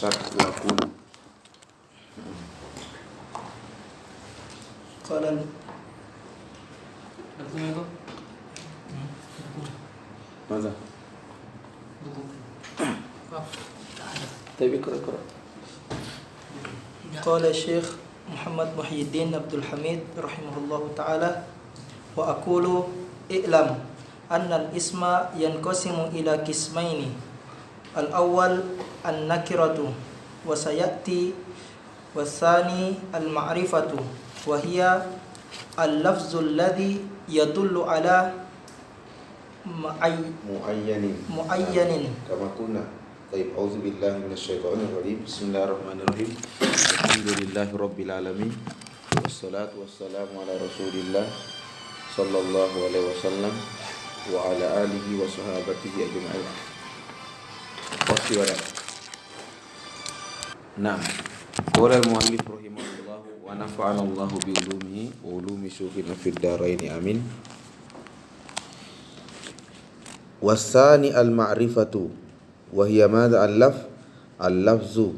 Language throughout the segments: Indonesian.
Sat wa kulu. Qala Masa? Tapi kira-kira. Qala Syekh Muhammad Muhyiddin Abdul Hamid rahimahullahu ta'ala wa aqulu i'lam anna al-isma yanqasimu ila qismaini al-awwal an-nakiratu wa sayati wa tsani al-ma'rifatu wa hiya al-lafzu alladhi yadullu ala muayyanin Kama kunna. Baik, auzubillahi minasyaitonir rajim. Bismillahirrahmanirrahim. Alhamdulillahi rabbil alamin. Wassalatu wassalamu ala Rasulillah sallallahu alaihi wasallam wa ala alihi wa sahabatihi ajma'in. Wassalatu. Naam. Qala al-muallif rahimahullah wa nafa'ana Allahu bi ulumihi wa ulumi syukhina fid dharain amin. Wasani al-ma'rifatu wa hiya madha al-lafzu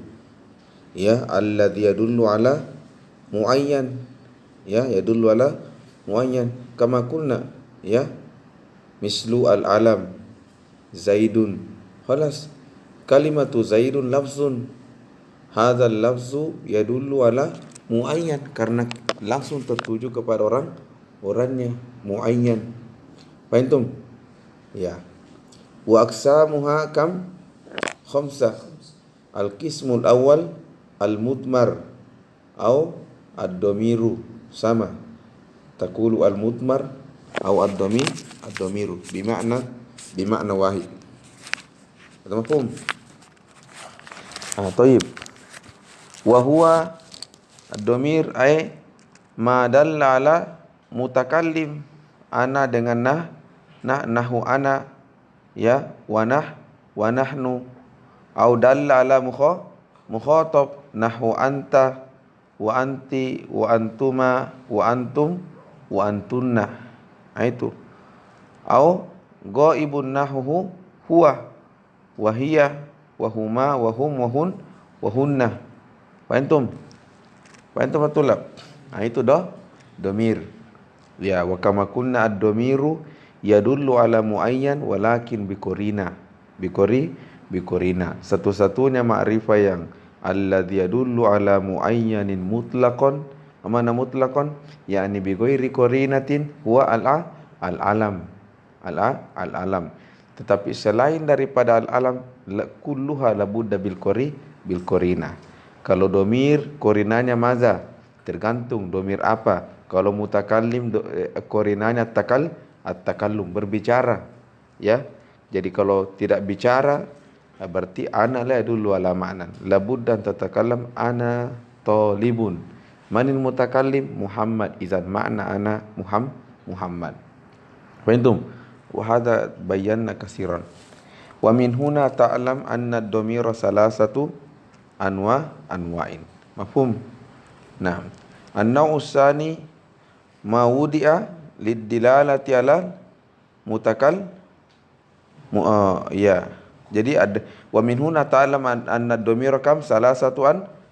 ya alladhi yadullu ala muayyan ya yadullu ala muayyan kama qulna ya mislu al-alam zaidun khalas kalimatu zaidun lafzun hadha al-lafzu yadullu ala muayyan karena langsung tertuju kepada orangnya muayyan faham ya wa aqsamuha kam khamsah al-qismul awal al-mudmar atau ad-dhamiru sama taqulu al-mudmar atau ad-dhamiru bima'na wahid ada mafhum طيب wa huwa ad-dhamir ay ma dalla ala mutakallim ana dengan nahwu ana ya wa nahnu au dalla ala mukhatab nahwu anta wa anti wa antuma wa antum wa antunna itu au ghaibun nahwu huwa wa hiya wa huma wa hum wa hun wa hunna wa antum betul itu domir ya wa kama kunna ad-domiru yadullu ala muayyan walakin bikorina satu-satunya ma'rifah yang alladhi yadullu ala muayyanin mutlaqan mana mutlaqan yakni bi ghairi qarinatin huwa al-alam tetapi selain daripada al-alam kulluha labudda bil qarina kalau domir korinanya maza tergantung domir apa kalau mutakallim korinanya at-takallum berbicara ya jadi kalau tidak bicara berarti ana la dulu ala ma'nan labuddan tatakallam ana talibun manil mutakallim Muhammad idzan ma'na ana Muhammad fahimtum wa hadha bayyana katsiran wa min huna ta'lam anna ad-dhamira salasatu anwa'in mafhum nah an-naw'u tsani ma wudi'a lidilalati ala ya jadi ada wa min huna ta'lam anna ad-dhamira kam salasatu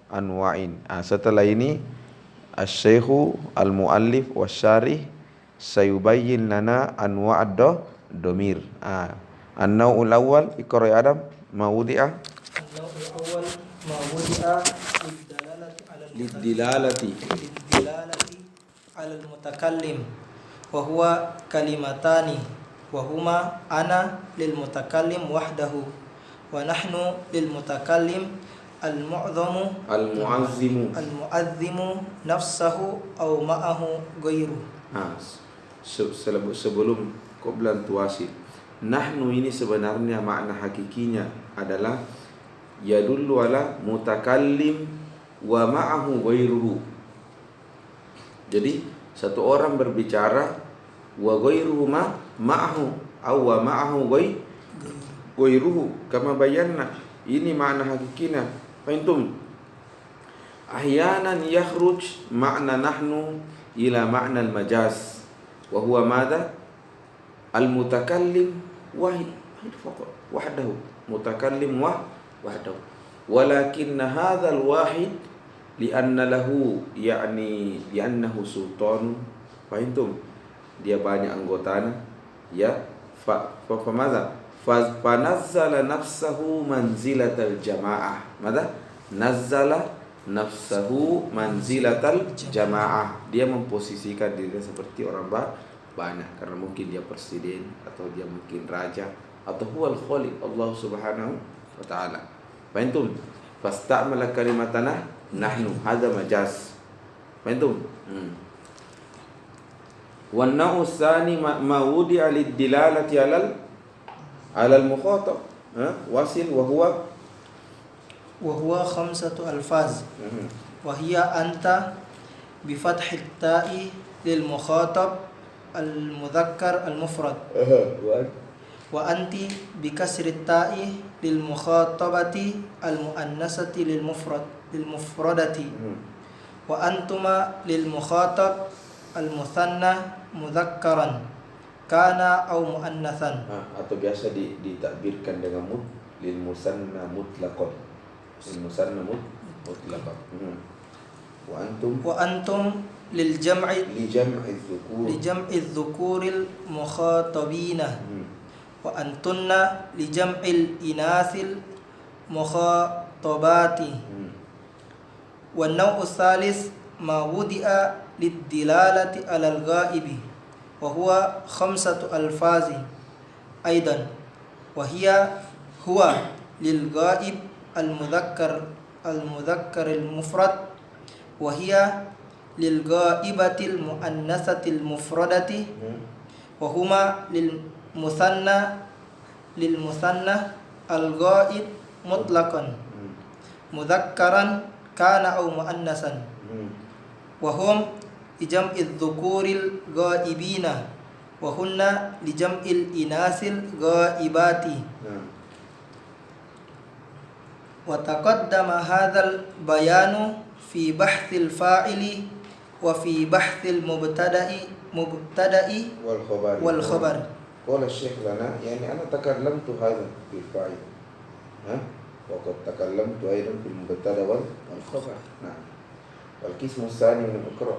anwa'in setelah ini asy-syaikhu al-muallif wasyarih sayubayyin lana anwa' ad-dhamir an-naw'ul awwal iqra ya adam ma wudi'a an-naw'ul awwal ma wudi'a lidilalati ala al-mutakallim wa huwa kalimatani wa huma ana lil mutakallim wahdahu wa nahnu lil mutakallim al-mu'azzimu nafsahu aw ma'ahu ghairu sebelum qablan tuwasil nahnu ini sebenarnya makna hakikinya adalah yadullu ala mutakallim wa ma'ahu ghairuhu jadi satu orang berbicara wa ghairuhu ma'ahu aw wa ma'ahu ghairuhu kama bayanna ini makna hakikina fahimtum ahyanan yakhruj ma'na nahnu ila ma'na al-majaz wa huwa madha al-mutakallim wahid faqat wahdahu mutakallim wahdahu walakinna hadzal wahid li'anna lahu li'annahu sultan. Fahimtum? Dia banyak anggotanya, ya. Famaza fanazzala nafsahu manzilatal jamaah. Mada? Nazzala nafsahu manzilatal jamaah. Dia memposisikan dirinya seperti orang banyak, karena mungkin dia presiden, atau dia mungkin raja, atau huwal khaliq Allah subhanahu wa ta'ala. Fahimtum? Fasta'mala kalimatana nahnu, hadha majaz. Fahimtum? Wan naw'u tsani ma wudi'a lid-dilalati 'alal mukhatab, wasil wa huwa khamsatu alfaz. Wa hiya anta bi fathit ta'i lil mukhatab al mudzakkar al mufrad. Wa anti bi kasrit ta'i lil mukhatabati al muannasati lil mufradati. Wa antuma lil mukhatab al mutsanna mudzakkaran kana au muannatsan. Atau biasa ditakbirkan dengan lil musanna mutlaqan. Lil musanna mutlaqan. Wa antum lil jam'i dzukuri mukhatabina. Wa antunna li jam'il inasil mukhatabati. Wan naw'u tsalis ma wudi'a lid-dilalati 'alal ghaibi wa huwa khamsatu alfazi aidan, wa huwa lil ghaib al mudzakkar al mufrad, wa hiya lil ghaibatil muannasatil mufradati, wa huma lil musanna al ghaib mutlaqan mudzakkaran kana au muannasan, wa hum li jam'idz dzukuril ghaibina wa hunna li jam'il inasil ghaibati. Wa taqaddama hadzal bayanu fi bahthil fa'ili wa fi bahthil mubtada'i wal khabar. Qala Syekh lana, yani ana takallamtu hadha bil fa'il, wa qad takallamtu aidan bil mubtada wal khabar. Nah, wal qismu tsani min al-iqra.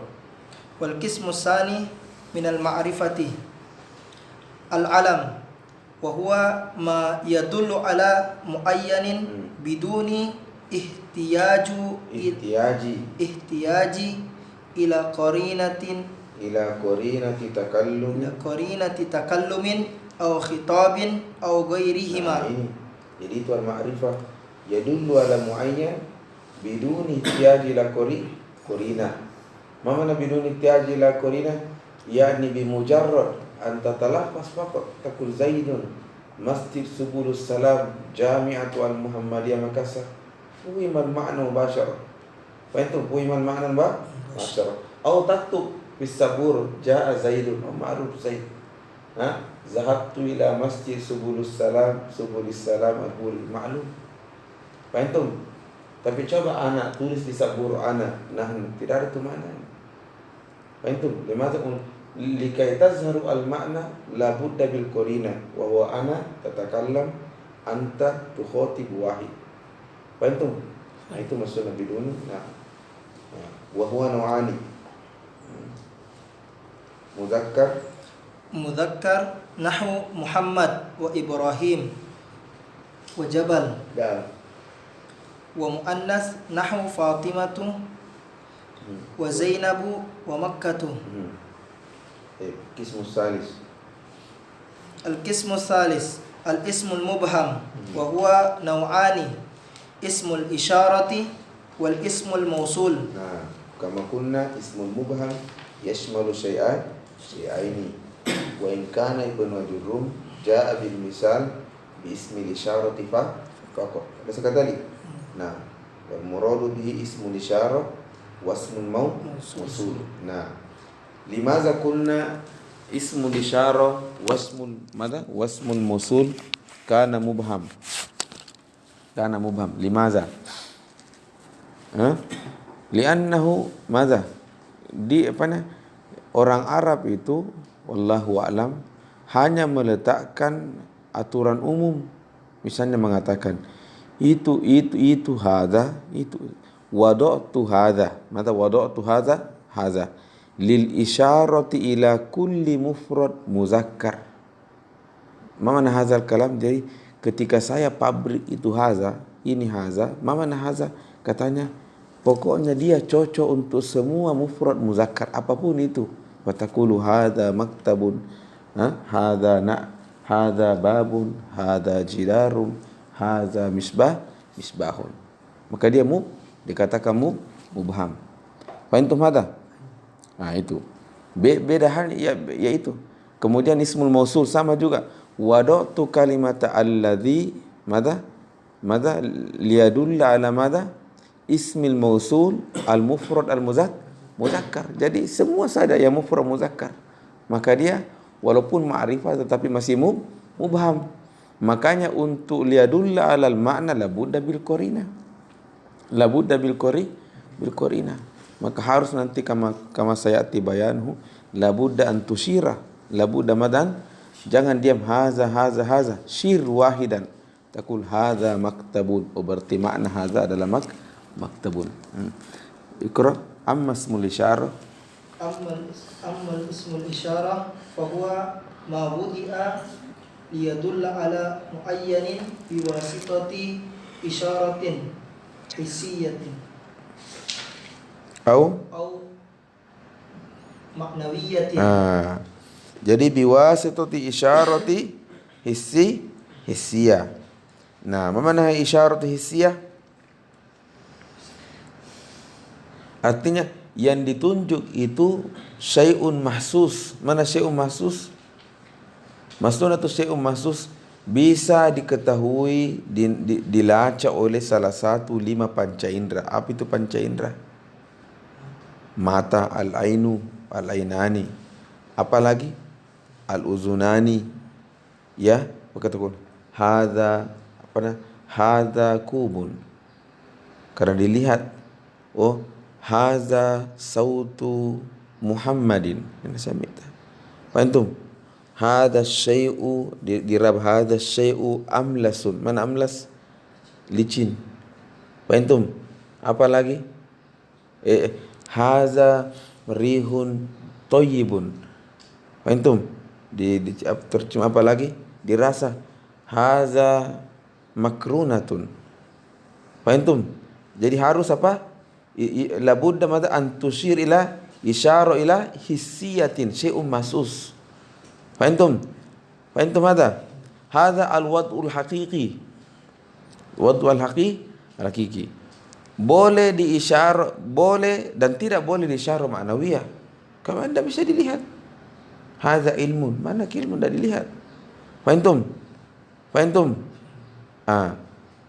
Wal qismu tsani min al-ma'rifati al-alam wa huwa ma yadullu ala muayyanin biduni ihtiyaji ila qarinati takallumin aw khitabin aw ghairihima. Jadi itu al-ma'rifah yadullu ala muayyan biduni ihtiyaji ila qarina. Ma mana biduni ihtiyaji ila qarina? Yani bimujarrad an tatalaffaz faqat taqul Zaidun Masjid Subulus Salam Jami'atu al-Muhammadiyah Makassar. Fuhimal ma'na mubashara. Fahimtum? Fuhimal ma'na mubashara. Au taktub bis sabur jaa Zaidun, ma'ruf Zaid. Zahabtu ila Masjid Subulus Salam al-Bul ma'lum. Fahimtum? Tapi coba anak tulis di sabur anak, tidak ada tu makna. Fahimtum? Limadha likai tazharu al-ma'na la budda bil qarina wa huwa ana tatakallam anta tukhatib wahid. Fahimtum? Itu maksudnya bidun. Wa huwa naw'ani. Mudzakkar nahwu Muhammad wa Ibrahim wa Jabal. Wa muannas nahwu Fatimatu wa Zainabu wa Makkatu. Qismu salis. Al-qismu salis al-ismul mubham wa huwa naw'ani, ismul isyarati wal ismul mausul. Kama kunna ismul mubham yashmalu syai'aini wa in kana ibnu Jurrum jaa bil misal bi ismil isyarati faqat. Ada sekali. Wal muradu bihi ismul isyarah wa ismul mausul. Limaza kunna ismul isyarah wasmul mausul kana mubham. Limaza? Li'annahu madza? Orang Arab itu wallahu a'lam hanya meletakkan aturan umum. Misalnya mengatakan itu hadza itu wada'tu hadza mata wada'tu hadza lil isyarati ila kulli mufrad muzakkar. Ma mana hadzal kalam? Jadi ketika saya pabrik itu hadza, ini hadza, ma mana hadza? Katanya pokoknya dia cocok untuk semua mufrad muzakkar apapun itu. Fatakulu hadza maktabun, hadza babun, hadza jidarun, hadza misbahun. Maka dia dikatakan mubham. Fahimtum hadza? Nah itu. Beda hal ya itu. Kemudian ismul mausul sama juga. Wada'tu kalimata alladhi madza liyadulla ala madza ismil mausul al mufrad al muzakkar. Jadi semua saja yang mufrad muzakkar. Maka dia walaupun ma'rifah tetapi masih mubham. Makanya untuk liyadulla alal makna labudda bil qarina. Labudda bil qarina. Maka harus nanti kama sayati bayanhu labudda an tusyira. Labudda madan jangan diam haza syir wahidan. Taqul hadza maktabun. Berarti makna hadza adalah maktabun. Iqra amma ismul isyarah. Amma ismul isyarah fa huwa ma wudi'a liyadulla ala muayyanin biwasitati isyaratin hissiyatin au maknawiyatin. Jadi biwasitati isyarati hissiyah. Nah, mana isyaratu hissiyah? Artinya yang ditunjuk itu syai'un mahsus. Mana syai'un mahsus? Maksudnya itu syai'un mahsus bisa diketahui, dilacak oleh salah satu 5 panca indera. Apa itu panca indera? Mata, al-ainu, al-ainani. Apalagi? Al-uzunani. Ya, berkatakan hadza kubun. Karena dilihat, oh, hadza sautu Muhammadin. Ini saya minta. Pantum. Hadza syai'u dirab hadza syai'u amlasun. Mana amlas? Licin. Pantum. Apa lagi? Hadza rihun thayyibun. Pantum. Terjemah apa lagi? Dirasa. Hadza makrunatun. Pantum. Jadi harus apa? Labudda madza an tusyir ila isyara ila hissiyatin syai'un mahsus. Fahimtum hadha? Hadha al-wad'ul haqiqi. Wad'ul haqiqi. Boleh diisyarah, boleh dan tidak boleh diisyarah ma'nawiyah. Kalau anda bisa dilihat. Hadha ilmun. Mana ilmu dah dilihat? Fahimtum?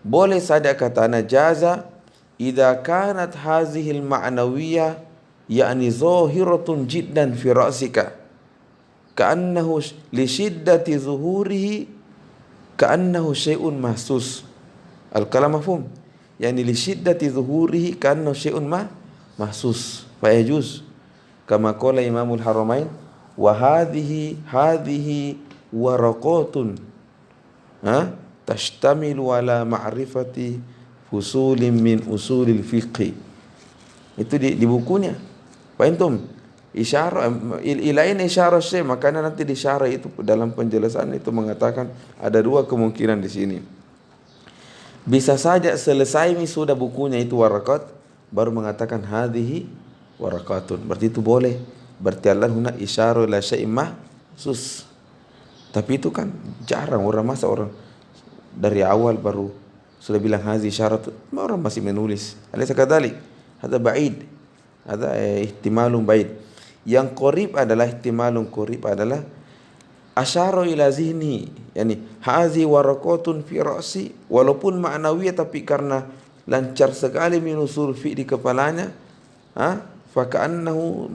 Boleh saja kata najaza idza kanat hazihil ma'nawiyah yakni zahiratun jiddan fi ra'sika. Ka'annahu li shiddati zuhurihi ka'annahu syai'un mahsus. Al-kalam mafhum. Yani li shiddati zuhurihi ka'annahu syai'un mahsus. Fa yajuz kama qala Imamul Haramain wa hadhihi waraqatun tashtamilu ala ma'rifati fusulin min usulil fiqh. Itu di bukunya. Fahimtum? Isyarah ilain isyarah syai', makanya nanti di syarah itu dalam penjelasan itu mengatakan ada 2 kemungkinan di sini. Bisa saja selesai sudah bukunya itu warakat baru mengatakan hadhihi warakatun. Berarti itu boleh. Berarti Allah huna isyarah la syai'in mahsus. Tapi itu kan jarang orang dari awal baru sudah bilang hadhihi isyarat, orang masih menulis. Alaysa kadzalik? Hadza ba'id. Hadza ihtimalun ba'id. Yang qarib adalah ihtimalun qarib adalah asyara ila zihni, yani hazi warakatun fi ra'si, walaupun ma'nawiyah tapi karena lancar sekali minusul fi di kepalanya, fa ka'annahu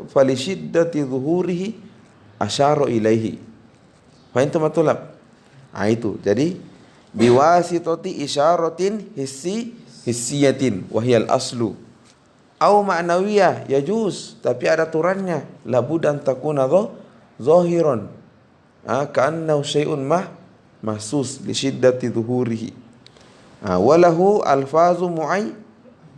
fa li shiddati zuhurihi asyara ilaihi. Fahimtum matulab? Itu. Jadi biwasitati isyaratin hissiyatin wa hiyal aslu. Au ma'nawiyah yajuz, tapi ada aturannya. Labudan takuna zahiran. Ka'annahu syai'un mahsus li shiddati zuhurihi. Walahu alfazu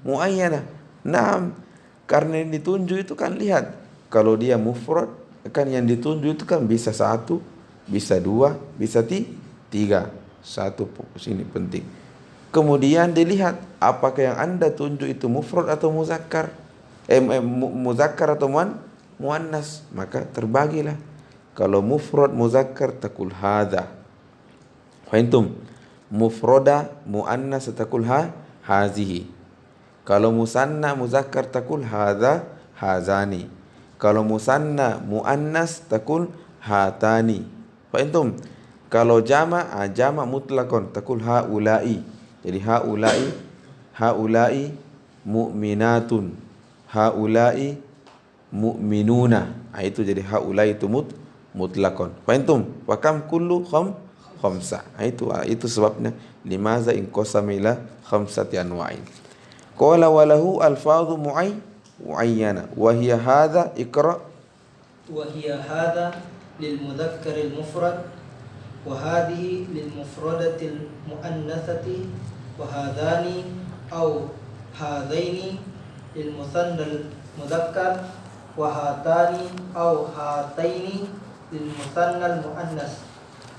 muayyana. Naam, karena yang ditunjuk itu kan lihat, kalau dia mufrad kan yang ditunjuk itu kan bisa satu, bisa dua, bisa tiga. Satu sini penting. Kemudian dilihat apakah yang Anda tunjuk itu mufrad atau muzakkar. Muzakkar atau muannas, maka terbagilah. Kalau mufrad muzakkar takul hadza. Fahimtum? Mufrada muannas takul hazihi. Kalau musanna muzakkar takul hadza hazani. Kalau musanna muannas takul hatani. Fahimtum? Kalau jama' jama' mutlaqan takul haula'i. Jadi haula'i mu'minatun. Haula'i mu'minuna. Itu jadi haula'i itu mutlaqan. Fahimtum? Wa kam kullu khamsa. Itu sebabnya limaza in qasama ila khamsati anwa'in. Qala walahu alfadhu muayyana wa hiya hadha iqra. Wa hiya hadha lil mudzakkar al mufrad wa hadhihi lil mufradati al muannatsati wa hadani aw hadaini lil muthanna al mudzakkar wa hatani aw hataini lil muthanna al muannas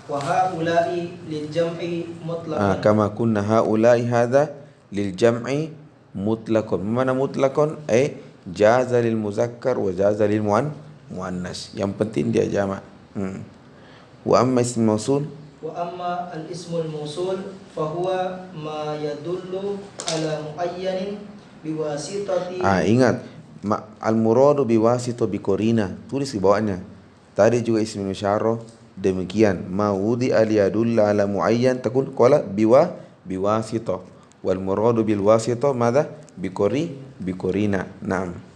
wa haula'i lil jam'i mutlaqan. Kama kunna haula'i hadha lil jam'i mutlaqan. Mana mutlaqan? Jaza lil muzakkar wa jaza lil muannas. Yang penting dia jamak. Wa amma ism mausul, wa amma al ismul mausul fa huwa ma yadullu ala muayyanin biwasitati. Ingat, al muradu biwasito bikorina. Tulis di bawahnya. Tadi juga ism isyarah demikian. Ma wudi al yadulla ala muayyan takun qala biwasito. Wal muradu bil wasito madza bikorina. Naam.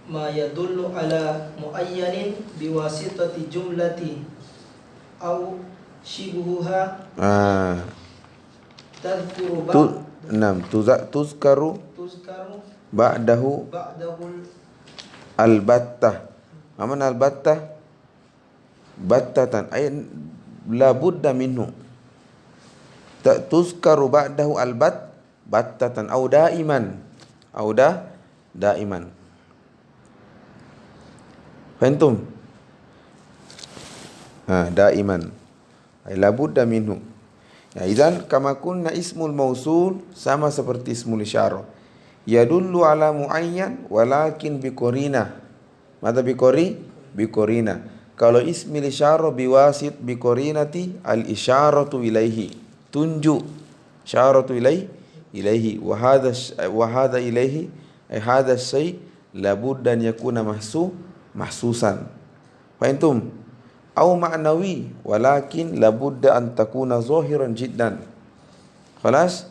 Ma yadullu ala muayyanin biwasitati jumlati aw shibuha. Tadhkuru Tuzkaru ba'dahu albattah. Mana albattah? Battatan ay la budda minhu. Tuzkaru ba'dahu battatan au daiman. Daiman. Fahimtum? Daiman. Ay la budda minhu. Ya, idzan kama kunna ismul mausul sama seperti ismul isyarah. Yadullu ala muayyan walakin biqorina. Mata biqorina. Kalau ismul isyarah biwasit biqorinati al isyaratu ilaihi. Tunjuk isyaratu ilaihi wa hadha ilaihi ay hadha syai' la budda an yakuna mahsusan. Fahimtum? Au ma'nawi walakin la budda an takuna zahiran jiddan. Khalas?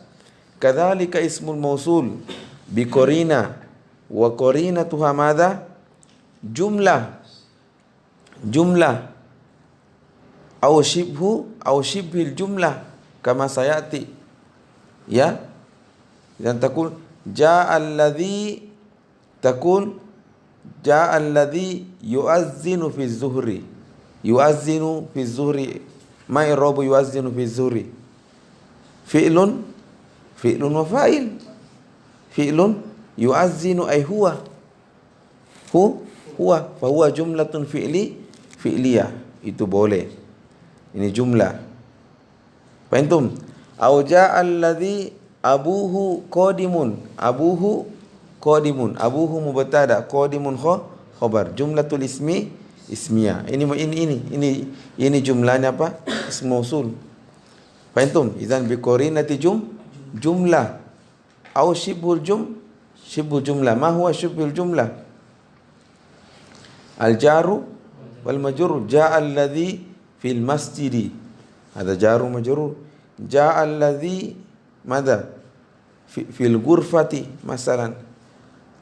Kadzalika ismul mausul biqorina wa qarinatuha madza? Jumlah au shibhil jumlah kama sayati. Ya? Dan takun ja'alladzi yu'azzinu fi zuhri. Yu'azzinu fi zuhri. Ma i'rabu yu'azzinu fi zuhri? Fi'lun wa fa'il. Fi'lun yu'azzinu ay huwa. Fa huwa jumlatun fi'liyah. Itu boleh. Ini jumlah. Fahimtum? Au ja'alladzi abuhu qadimun. Abuhu mubtada, qadimun khabar. Jumlatul ismiyah. Ini jumlahnya apa? Ism mausul. Fahimtum? Idzan biqorinati jumlah. Au shibhul jumlah. Ma huwa shibhul jumlah? Al jaru wal majrur. Ja'a alladhi fil masjidi. Ada jaru majrur. Ja'a alladhi madza? Fil ghurfati masalan.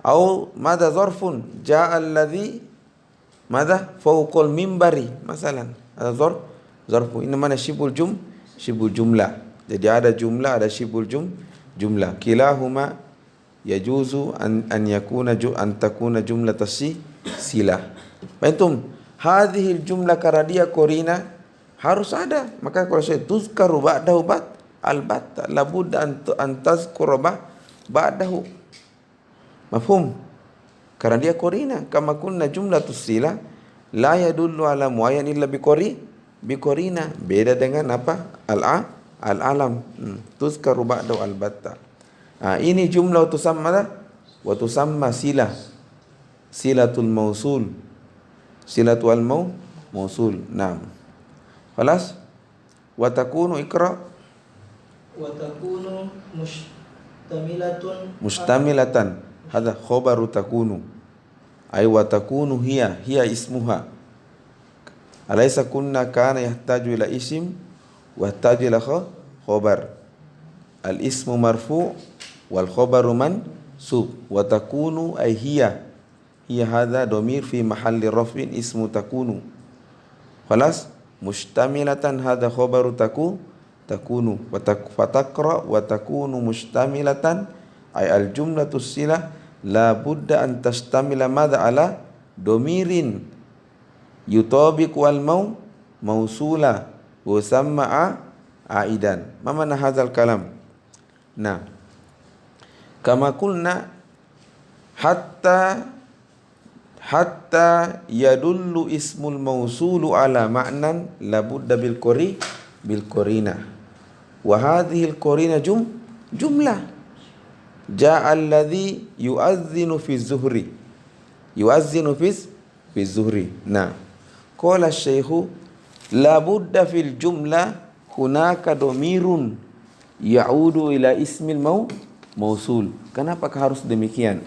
Au madza zarfun? Ja'a alladhi madza? Fawqal mimbari masalan. Ada zarfu. Ini mana shibul jumlah. Jadi ada jumlah, ada shibul jumlah. Kilahuma yajuzu an yakuna an takuna jumlah silah. Antum hadhil jumlah karena dia korina harus ada. Maka kalau saya tuzkaru ba'dahu albatta labudda an tazkura ba'dahu. Mafhum? Karena dia korina. Kama kunna jumlah silah la yadullu ala muayyan illa bikorina. Beda dengan apa? Al-alam. Tuzkaru ba'dahu albatta. Ini jumlah wa tusamma silah. Silatul mausul. Silatul mausul. Naam. Khalas? Wa takunu ikra. Wa takunu mustamilatan. Hadha khabaru takunu. Ay wa takunu hiya ismuha. Alaysa kunna kana yahtaju ila isim wa yahtaju ila khabar. Al ismu marfu' wal khabaru mansub wa takunu ay hiya hadha dhamir fi mahalli raf'in ismu takunu. Khalas? Mustamilatan hadha khabaru takunu wa fatakra wa takunu mustamilatan ay al jumlatu silah la budda an tastamila madha ala dhamirin yutabiq wal mausula wa samma aidan. Ma mana hadzal kalam? Nah, kama kulna hatta yadullu ismul mausulu ala ma'nan labudda bil korina. Wa hadhihi al korina jumlah. Ja'a alladhi yu'adhdhinu fi zuhri. Yu'adhdhinu fi zuhri. Nah, qala asy-syaikhu labudda fil jumlah hunaka dhamirun ya'udu ila ismil mausul. Kenapa harus demikian?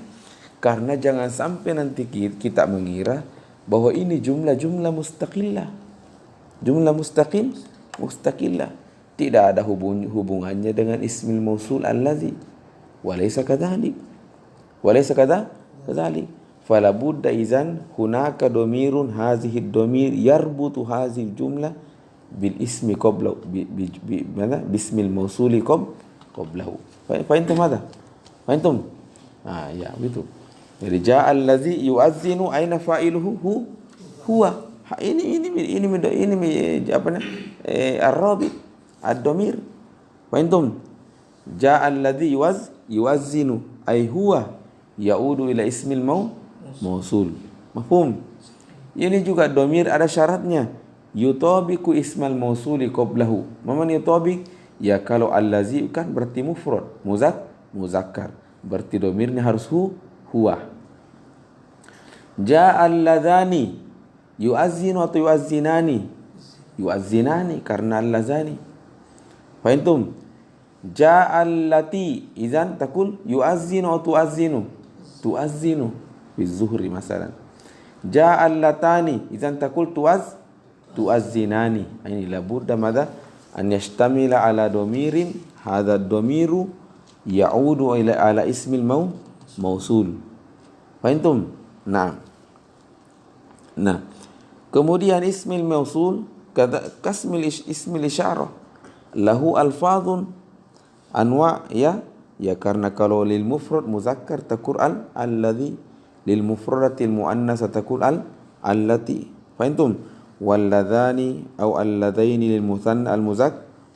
Karena jangan sampai nanti kita mengira bahwa ini jumlah mustaqillah. Jumlah mustaqillah. Tidak ada hubungannya dengan ismil mausul allazi. Walaysa kadzalik. Fala budda idzan hunaka dhamirun hazihi dhamir yarbutu hazihi jumlah bil ismi qabla bismil mausuli qablahu. Fahimtum ada? Fahimtum? Ya begitu. Jadi ja'a allazi yu'azzinu aina fa'iluhu huwa. Ini apa namanya? Ar-rabit ad-dhamir. Fahimtum? Ja'a allazi yu'azzinu ay huwa ya'udu ila ismil mausul. Mafhum? Ini juga dhamir ada syaratnya. Yutabiqu ismal mausuli qablahu. Maman yutabik? Ya kalau allazi kan berarti mufrad, muzakkar. Berarti dhamirnya harus huwa. Ja'a alladzani yu'azzinu atau yu'azzinani? Yu'azzinani karena alladzani. Fahimtum? Ja'a allati idzan taqul yu'azzinu atau tu'azzinu? Tu'azzinu fi zuhri masalan. Ja'a allatani idzan taqul tu'azzinani. Ini labudda madza an yashtamila ala dhamirin hadha dhamiru ya'udu ila ala ismil mausul. Fahimtum? Nah. Kemudian ismil mausul kasmil ismil isyarah lahu alfadhun anwa ya karena kalau lil mufrad muzakkar taqul alladhi lil mufradatil muannas taqul allati. Fahimtum? Walladzani aw alladaini lil muthanna al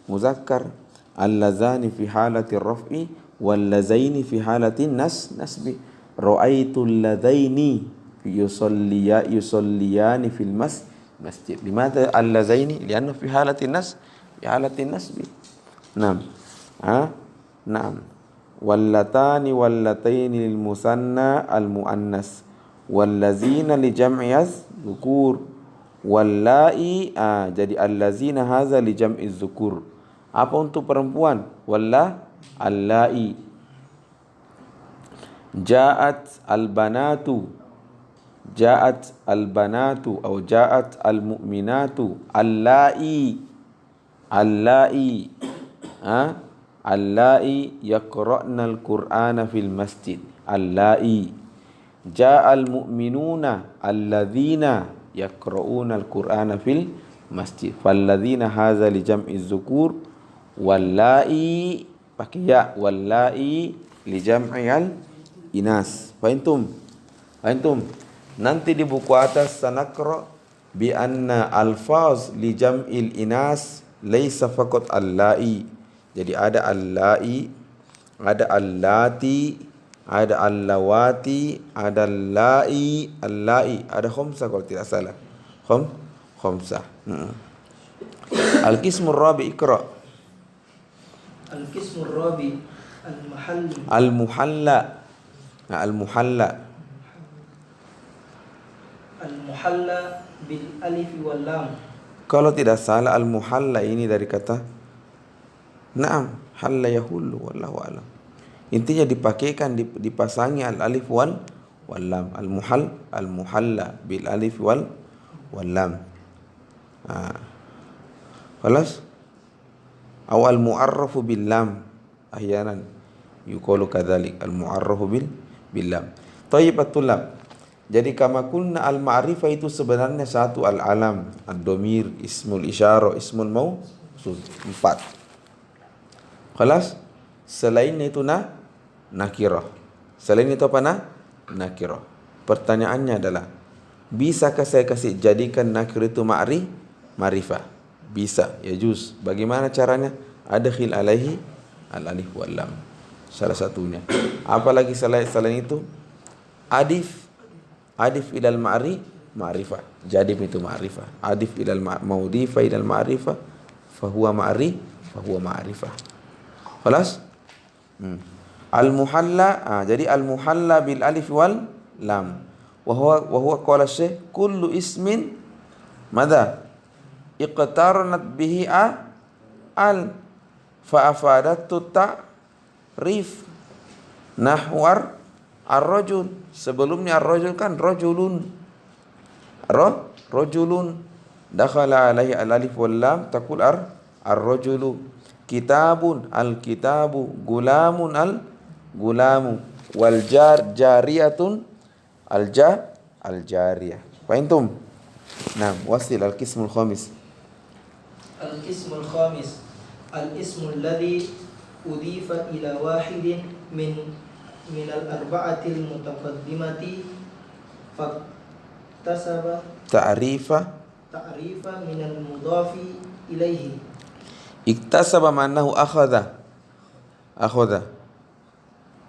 muzakkar allazani fi halati raf'i wallazaini fi halati nasbi. Ra'aitul ladaini yusalliyani fil masjid. Limadha allazaini? Lianna fi halati nasbi. Naam. Naam. Wallatani wallataini lil musanna al muannas wallazina li jam'i az-dzukur wallai. Jadi allazina hadza li jam'i az-dzukur. Apa untuk perempuan? Allai. Ja'at al-banatu atau ja'at al-mu'minatu allai yaqra'na al-Qur'ana fil masjid. Allai. Ja'al mu'minuna alladzina yaqra'una al-Qur'ana fil masjid. Falladzina hadza li jam'i dzukur wallai pakai ya, wallai li jam'i al inas. Fahimtum? Nanti di buku atas sanaqra bi anna alfaz li jam'il inas laisa faqat allai. Jadi ada allai, ada allati, ada allawati, ada allai, ada khamsah kalau tidak salah. Khamsah. Al-qismur rabi iqra. Al-qismur rabi al-mahalli. Al-muhalla. Nah, al-muhalla. Al-muhalla bil alif wal lam. Kalau tidak salah al-muhalla ini dari kata na'am, halla yahullu wallahu alam. Intinya dipakaikan, dipasangi al-alif wal lam. Al-muhalla bil alif wal lam. Khalas? Aw al-mu'arrafu bil lam. Ahyanan yuqalu kadzalik, al-mu'arrafu bil lam. Thayyib at-tullab. Jadi kama kunna al-ma'rifah itu sebenarnya satu al-alam, ad-dhamir, ismul isyarah, ismul mausul, 4. Khalas? Selain itu nakirah. Selain itu apa nakirah. Pertanyaannya adalah, bisakah saya jadikan nakirah itu ma'rifah? Bisa, ya juz. Bagaimana caranya? Adkhil alaihi al-alif wal lam. Salah satunya. Apalagi selain itu? Adif ilal ma'rifah. Jadib itu ma'rifah. Adif ilal maudifa ilal ma'rifah. Fahuwa ma'rifah. Khalas? Al-muhalla, jadi al-muhalla bil alif wal lam. Wa huwa qala syekh kullu ismin madza iqtaranat bihi al fa afadatu ta'rif nahwar ar-rajul. Sebelumnya ar-rajul kan rajulun. Rajulun dakhala alaihi al-alif wal lam taqul ar-rajulu. Kitabun al-kitabu, gulamun al-gulamu, wal jariyatun al-jariyah. Fahimtum? Nah, wasil al-qismul khamis. Al-qismul khamis al-ismu alladhi udifa ila wahidin min al-arba'atil mutaqaddimati faktasaba ta'rifa min al-mudafi ilaihi. Iktasaba ma'nahu akhadha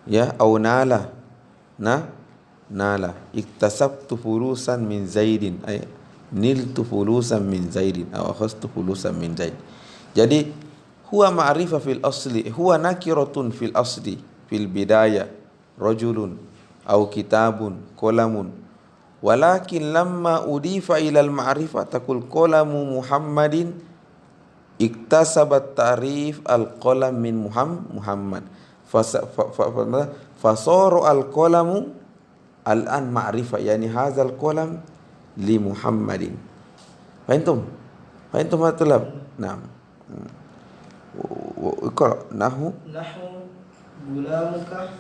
ya, au nala. Iktasabtu fulusan min zaidin, ay niltu fulusan min zaidin, aw akhastu fulusan min zaid. Jadi huwa ma'rifah fil asli, huwa nakiratun fil asli, fil bidayah rajulun aw kitabun qalamun, walakin lamma udifa ila al ma'rifah taqul qalamu muhammadin iktasabat ta'rif al-qalam min Muhammad fasaru al-qalamu al-an ma'rifah, yani hazal qalam li Muhammadin. Fahimtum matulab? Naam. Iqra nahu gulamuka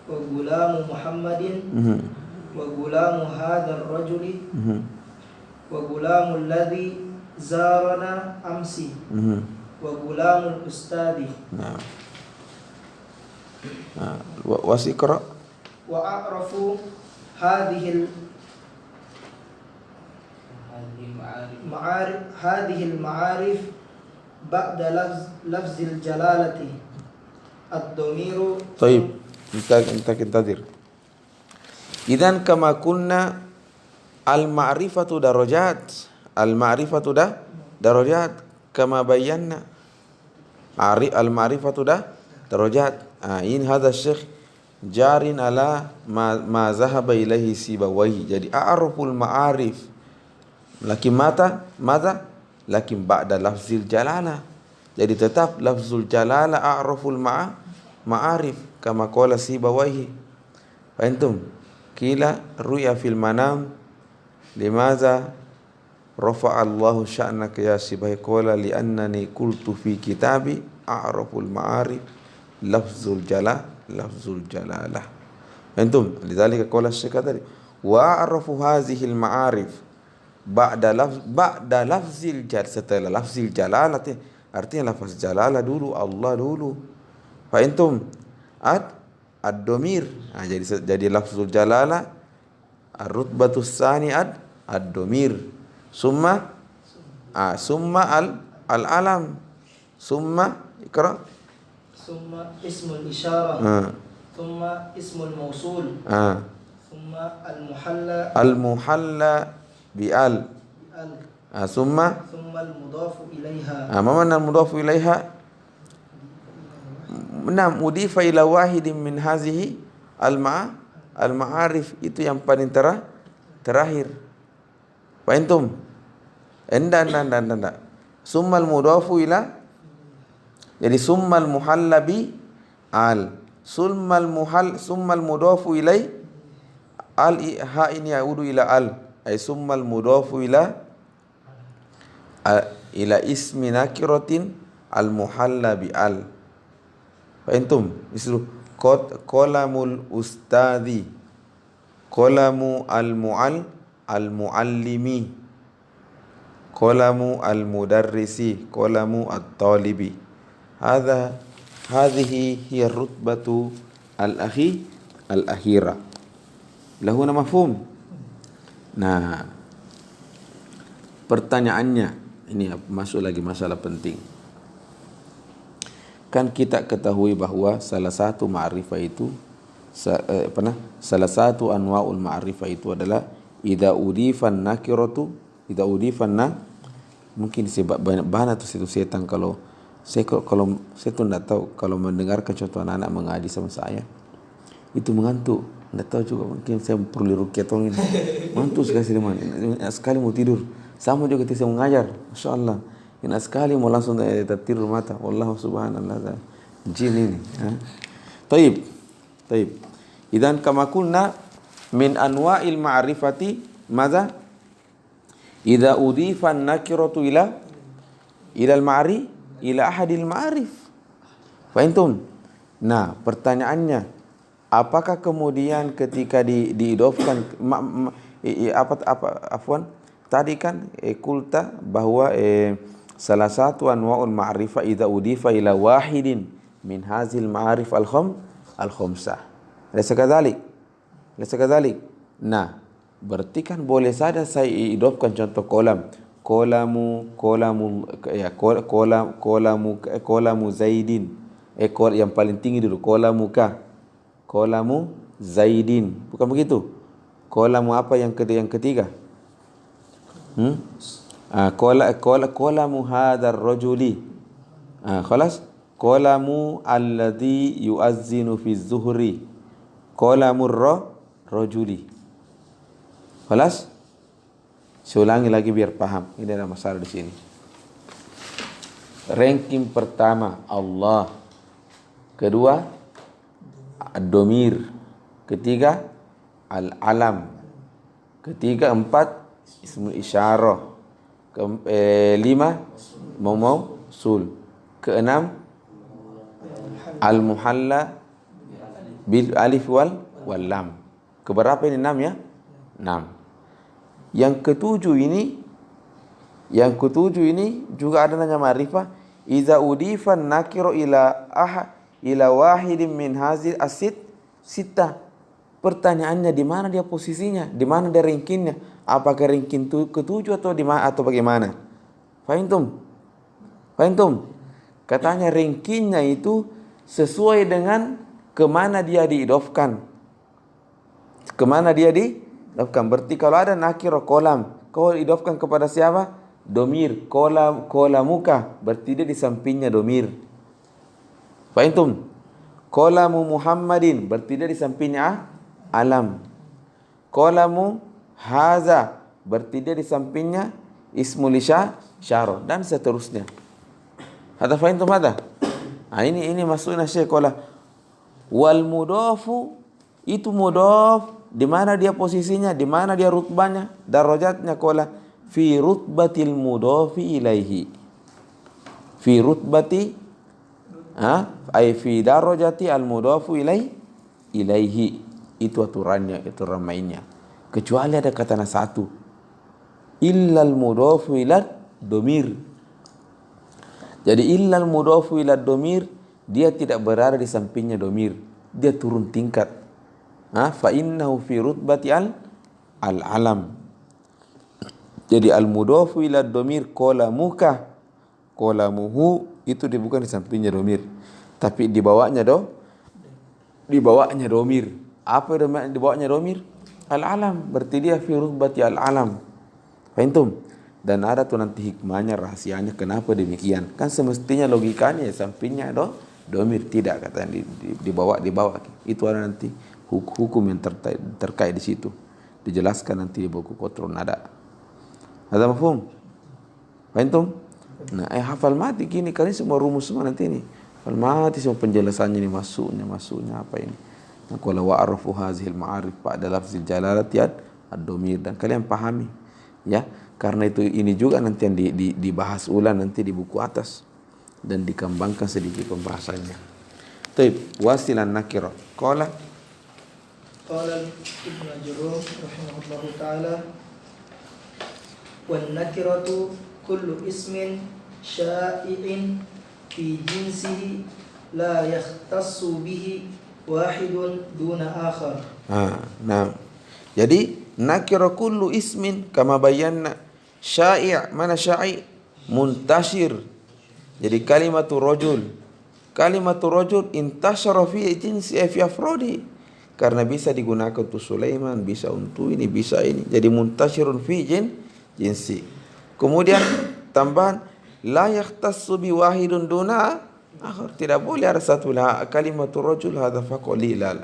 wa gulamu Muhammadin wa gulamu hadzal rajuli wa gulamu alladhi zarana amsi wa gulamul ustadi. Nah. Wasikra wa a'rafu hadhihi al-ma'arif ba'da lafzil jalalati ad-dhamiru. Taib, kita kintadir. Idan kama kunna al-ma'rifatu darajat. Al-ma'rifatu darajat kama bayyana. Al-ma'rifatu darajat. Ini hadha syekh jarin ala ma zahaba ilaihi Sibawahi. Jadi a'raful ma'arif lakin mata lakin ba'da lafzil jalalah. Jadi tetap lafzul jalalah a'raful ma'arif kama qala Sibawahi. Fahimtum? Kila ru'ya fil manam limaza rafa'a Allahu sya'naka ya Sibahi qala li'annani qultu fi kitabi a'raful ma'arif lafzul jalalah. Antum lidzalika qala Syekh tadi wa a'rafu hadhihi al-ma'arif ba'da lafzil jalalah. Setelah lafzil jalalah artinya lafaz jalalah dulu, Allah dulu, Fa intum ad-domir. Jadi lafzul jalalah ar-rutbatus tsani ad-domir. Summa al-alam. Summa ikra. Summa ismul isyarah. Summa ismul mausul. Summa al-muhalla bi'al. Summa al-mudafu ilaiha. Ma mana al-mudafu ilaiha? Udifa ila wahidin min hazihi al-ma'arif. Itu yang paling terakhir. Fahimtum? Endak. Summal mudafu ila. Jadi summal muhalla bi al. Summal mudafu ilai. Al ha ini yaudu ila al. Ay summal mudafu ila ismi nakiratin al muhalla bi al. Fahimtum? Mislu qalamul ustadhi, qalamu al-muallimi, qalamu al-mudarrisi, qalamu at-talibi. Hadhihi hiya rutbatu al-akhirah. Lahuna mafhum? Nah, pertanyaannya ini masuk lagi masalah penting. Kan kita ketahui bahawa salah satu ma'rifah itu salah satu anwa'ul ma'rifah itu adalah idza udifan nakiratu, mungkin sebab banyak tu setan kalau saya tu tidak tahu kalau mendengarkan contoh anak-anak mengaji sama saya itu mengantuk, tidak tahu juga, mungkin saya perlu ruqyah tolong ini mengantuk sekali mau tidur, sama juga ketika saya mengajar, masya-Allah enak sekali mau langsung tertidur mata. Wallahu subhanallah. Jin ini. Taib. Idan kama qulna min anwa'il ma'rifati madza? Idza udifa an-nakiratu ila al-ma'rif ila ahadil ma'arif. Fahimtum? Nah, pertanyaannya, apakah kemudian ketika diidofkan tadi kan kulta bahwa salah satu anwa'ul ma'rifah idza udifa ila wahidin min hazil ma'arif al-khamsah. Laysa kadzalik? Nah, berarti kan boleh saja saya idofkan contoh qalamu Zaidin. Yang paling tinggi dulu qalamu Zaidin. Bukan begitu? Qalamu apa yang ketiga? Qalamu hadzal rajuli. Khalas. Qalamu alladhi yu'azzinu fi zuhri. Qalamu rajuli. Khalas. Saya ulangi lagi biar paham. Ini ada masalah di sini. Ranking pertama Allah. Kedua ad-domir. Ketiga al-alam. Ketiga, empat ismul isyarah. Lima mausul. Keenam al-muhalla bil alif wal lam. Keberapa ini? 6 ya? 6. Yang ketujuh ini juga ada namanya ma'rifah. Iza udifan nakiru ila wahidin min hazil asid sita. Pertanyaannya di mana dia posisinya? Di mana dia rankingnya? Apakah ranking ketujuh atau di mana atau bagaimana? Fahimtum? Katanya rankingnya itu sesuai dengan kemana dia diidofkan. Berarti kalau ada nakir kolam, kau idofkan kepada siapa? Domir. Kolamuka, berarti dia di sampingnya domir. Fahimtum? Kolamu Muhammadin, berarti dia di sampingnya alam. Kolamu haza, berarti dia di sampingnya ismul isyarah, dan seterusnya. Hadza fahimtum hadza? Ini maksudnya Syekh qala wal mudafu, itu mudaf di mana dia posisinya, di mana dia rutbahnya, darajatnya. Qala fi rutbatil mudafi ilaihi. Fi rutbati ay fi darajati al mudafu ilaihi. Itu aturannya, itu mainnya. Kecuali ada kata satu, illal mudafu ila domir. Jadi illal mudafu ila domir dia tidak berada di sampingnya domir, dia turun tingkat. Fa innahu fi rutbati al-alam. Jadi al-mudhafu ila domir qalamuka, qalamuhu itu dia bukan di sampingnya domir, tapi di bawahnya domir. Apa yang di bawahnya domir? Al-alam, berarti dia fi rutbati al-alam. Fahimtum? Dan ada tuh nanti hikmahnya, rahasianya kenapa demikian. Kan semestinya logikanya sampingnya domir, tidak katanya di bawah. Itu ada nanti hukum yang terkait di situ. Dijelaskan nanti di buku Qatrun ada. Ada mafhum? Fahimtum? Nah, hafal mati gini, kalian semua rumus semua nanti ini. Hafal mati semua penjelasannya ini, masuknya apa ini. Nah, kalau wa'arafu hazihil ma'arif ba'da lafzil jalalati ad-domir, dan kalian pahami. Ya, karena itu ini juga nanti yang dibahas ulang nanti di buku atas dan dikembangkan sedikit pembahasannya. Taib, wasilan nakira. Qala Ibnu Jurrum rahimahullahu taala, wan nakiratu kullu ismin sya'i'in fi jinsihi la yakhtassu bihi wahidun duna akhar. Nah. Jadi nakira kullu ismin kama bayanna. Sya'i', mana sya'i'? Muntashir. Jadi kalimatu rajul intasyara fi jinsi fi afrodi. Karena bisa digunakan untuk Sulaiman, bisa untuk ini, bisa ini. Jadi muntashirun fi jinsi. Kemudian tambahan la yakhtassu bi wahidun duna akhar. Tidak boleh ada satu kalimatu rajul hadza faqali la.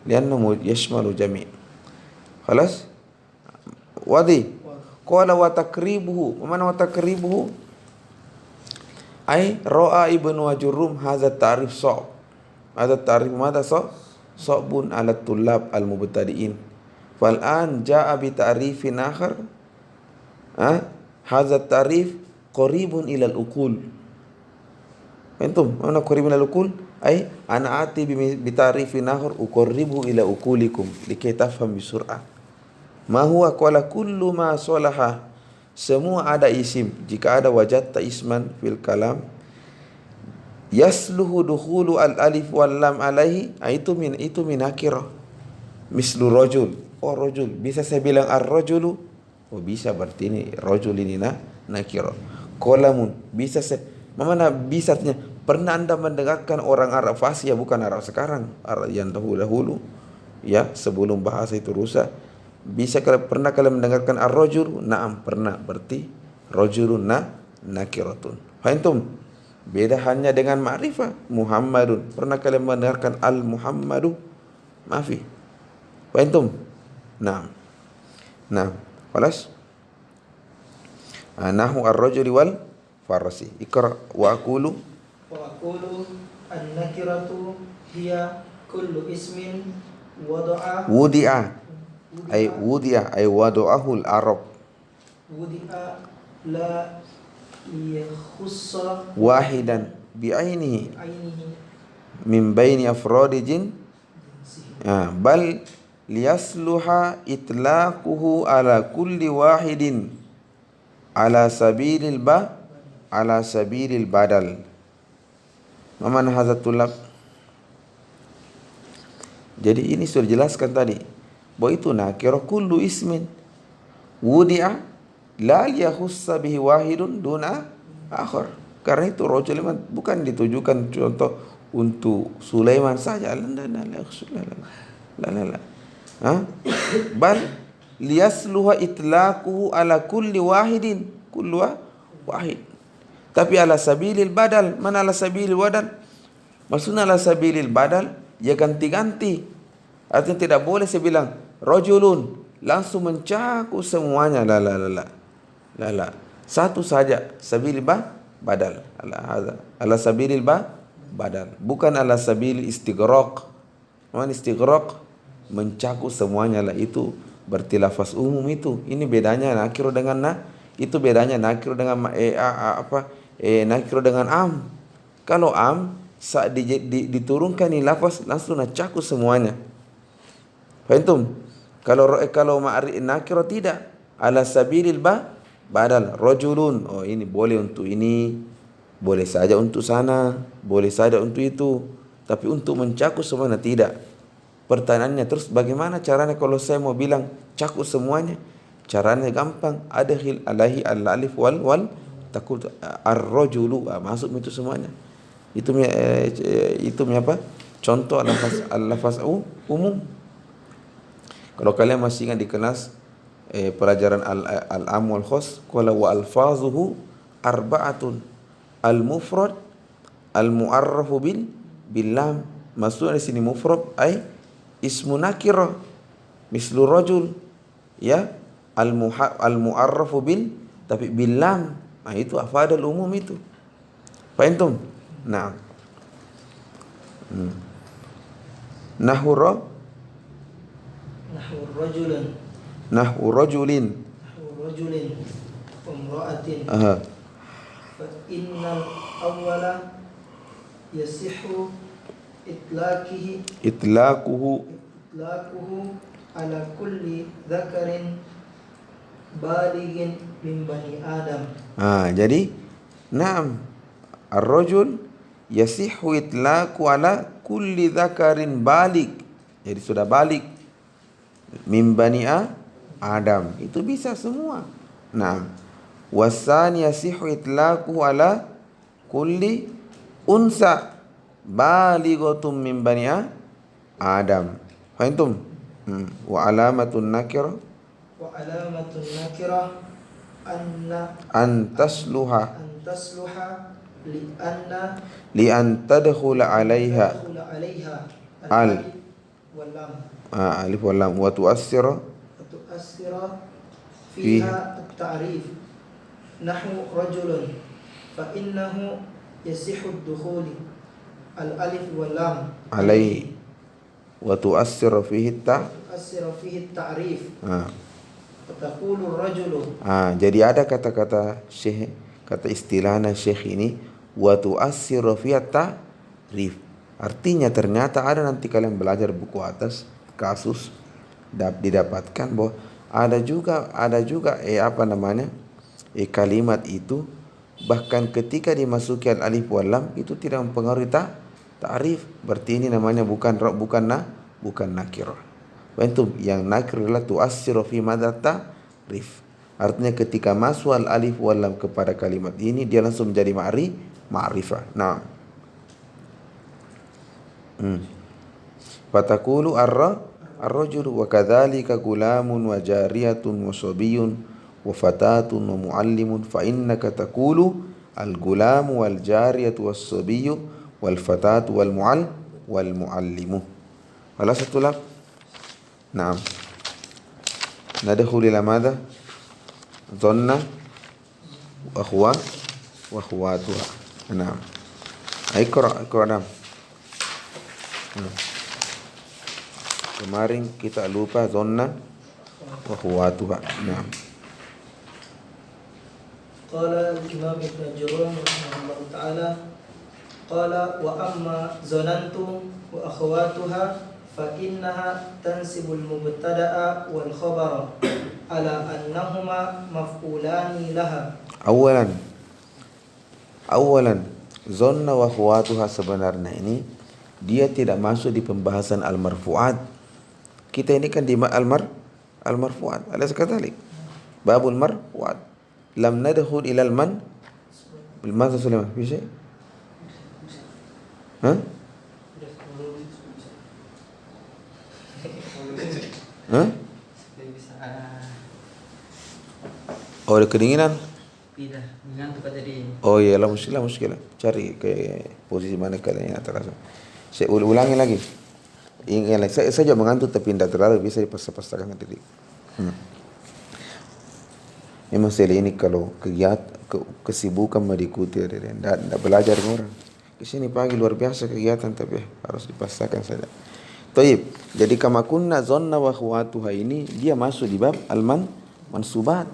Liannahu yashmalu jami'. Khalas? Wadi. Qala wa takribuhu. Mana wa takribuhu? Ai ra'a Ibnu Jurrum hadza ta'rif sa'. Hadza ta'rif madza sa'? Sa'bun ala tullab al-mubtadi'in. Fal'an ja'a bi ta'rifin akhar. Hadza ta'rif qaribun ila al-uqul. Antum, mana qaribun ila al-uqul? Ai ana ati bi ta'rifin akhar uqarribu ila uqulikum likay tafham bi sur'ah. Ma huwa qala kullu ma salaha, semua ada isim, jika ada wajadta isman fil kalam yasluhu dukhulu al alif wal lam alaihi, itu min nakirah. Mislu rajul, rajul, bisa saya bilang ar-rajulu, bisa, berarti ini rajul ini nakirah. Qalamun, bisa saya, mana bisanya? Pernah Anda mendengarkan orang Arab fasih, bukan Arab sekarang, Arab yang dahulu ya, sebelum bahasa itu rusak. Pernah kalian mendengarkan ar-rajul? Na'am, pernah. Berarti rajulun nakiratun. Fahimtum? Beda hanya dengan ma'rifah. Muhammadun. Pernah kalian mendengarkan al-Muhammadu? Maafi. Fahimtum? Na'am. Khalas? Nahu ar-rajuli wal farasi. Iqra wa aqulu an-nakiratu hiya kullu ismin wudi'a ay wada'ahu al-arab la yakhussa wahidan bi'ainihi min baini afradi bal liyasluha itlaquhu ala kulli wahidin ala sabilil badal. Maman hazatulab. Jadi ini sudah jelaskan tadi bahwa itu nakirah kullu ismin wudi'a la yakhussa bihi wahidun duna akhar. Karena itu rajul bukan ditujukan contoh untuk Sulaiman saja. La. Bal liyasluha itlaquhu ala kulli wahidin, kullu wahid. Tapi ala sabilil badal. Mana ala sabilil badal? Maksudnya ala sabilil badal, ya ganti-ganti. Artinya tidak boleh saya bilang rajulun langsung mencakup semuanya. La. Satu saja, sabilil badal. Ala sabilil badal. Bukan ala sabilil istighraq. Mana istighraq? Mencakup semuanya lah, itu berarti lafaz umum itu. Ini bedanya nakir dengan itu bedanya nakir dengan nakir dengan am. Kalau am saat diturunkan ini lafaz langsung cakup semuanya. Fahimtum? Kalau nakir tidak, ala sabilil badal rajulun. Ini boleh untuk ini, Boleh saja untuk sana, boleh saja untuk itu, tapi untuk mencakup semuanya tidak. Pertanyaannya terus, bagaimana caranya kalau saya mau bilang cakup semuanya? Caranya gampang, adkhil alaihi al-alif wal takul ar-rajulu, masuk itu semuanya. Itu apa? Contoh al-lafaz umum. Kalau kalian masih ingat di kelas pelajaran al-am wal khas, qala wa alfazuhu arba'atun, al-mufrad, al-mu'arrafu bil lam. Maksudnya di sini mufrad ay ismu nakirah mislu rajul, ya, al-mu'arrafu tapi bil lam. Nah, itu afadal umum itu. Fahimtum? Nah. Nahwu rajulin nahwu rajulin umra'atin. Fa innal awwala yasihu itlaquhu ala kulli dzakarin balighin min bani Adam. Jadi na'am, ar-rajul yasihu itlaqu ala kulli dzakarin balig. Jadi sudah balik min bani Adam, itu bisa semua. Na'am. Wasani yasihu itlaqu ala kulli unsa balighatum min bani Adam. Fahimtum? Wa alamatun nakirah an tasluha li an tadkhula alaiha alif wal lam wa tu'assira fiha at-ta'rif. Nahwu rajulun fa innahu yasihu ad-dukhul al-alif wal lam alaihi wa tu'assira fihi at-ta'rif. Taqulu rajulu. Jadi ada kata-kata syekh, kata istilahnya syekh ini, wa tu'assiru fi at-ta'rif. Artinya ternyata ada, nanti kalian belajar buku atas kasus didapatkan bahwa ada juga kalimat itu bahkan ketika dimasuki al-alif wal lam itu tidak mempengaruhi ta'rif. Berarti ini namanya bukan nakirah. Bentuk yang nakir adalah tu'assiru fi madza ta'rif. Artinya ketika masuk al-alif wal lam kepada kalimat ini dia langsung menjadi ma'rifah. Nah. Fataqulu ar-rajul wa kadzalika gulamun wa jariyatun wa sabiyyun wa fatatun wa muallimun fa innaka taqulu al-gulamu wal jariyatu was sabiyyu wal fatatu wal muallimu. Wala satulab. Naam. Nadkhulu ila madha? Dhanna wa akhwatuha. Naam. Iqra nam. Kemarin kita lupa dhanna wa akhwatuha. Naam. Qala al-Imam Ibn Jurayj rahimahullah ta'ala, qala wa amma zanantu wa akhwatuha fa innaha tansibul mubtada'a wal khabara ala annahuma maf'ulani laha. Awalan zanna wa akhwatuha sebenarnya ini dia tidak masuk di pembahasan al-marfu'at. Kita ini kan di al-marfu'at. Alaysa kadzalik? Babul marfu'at. Lam nadkhul ila al-man bil madza Sulaiman fi syai'? Oh, ada kedinginan? Tidak, mengantuk tadi. Oh iya, lah muskilah. Cari ke posisi mana kalian yang terasa. Saya ulangi lagi. Ingat lagi. Saya juga mengantuk tapi tidak terlalu, bisa dipaksa-paksakan tadi. Memang saya ini kalau kesibukan mau diikuti, tidak belajar dengan orang. Kesini pagi luar biasa kegiatan tapi harus dipaksakan saja. Taib. Jadi kama kunna zanna wa akhwatuha ini dia masuk di bab mansubat.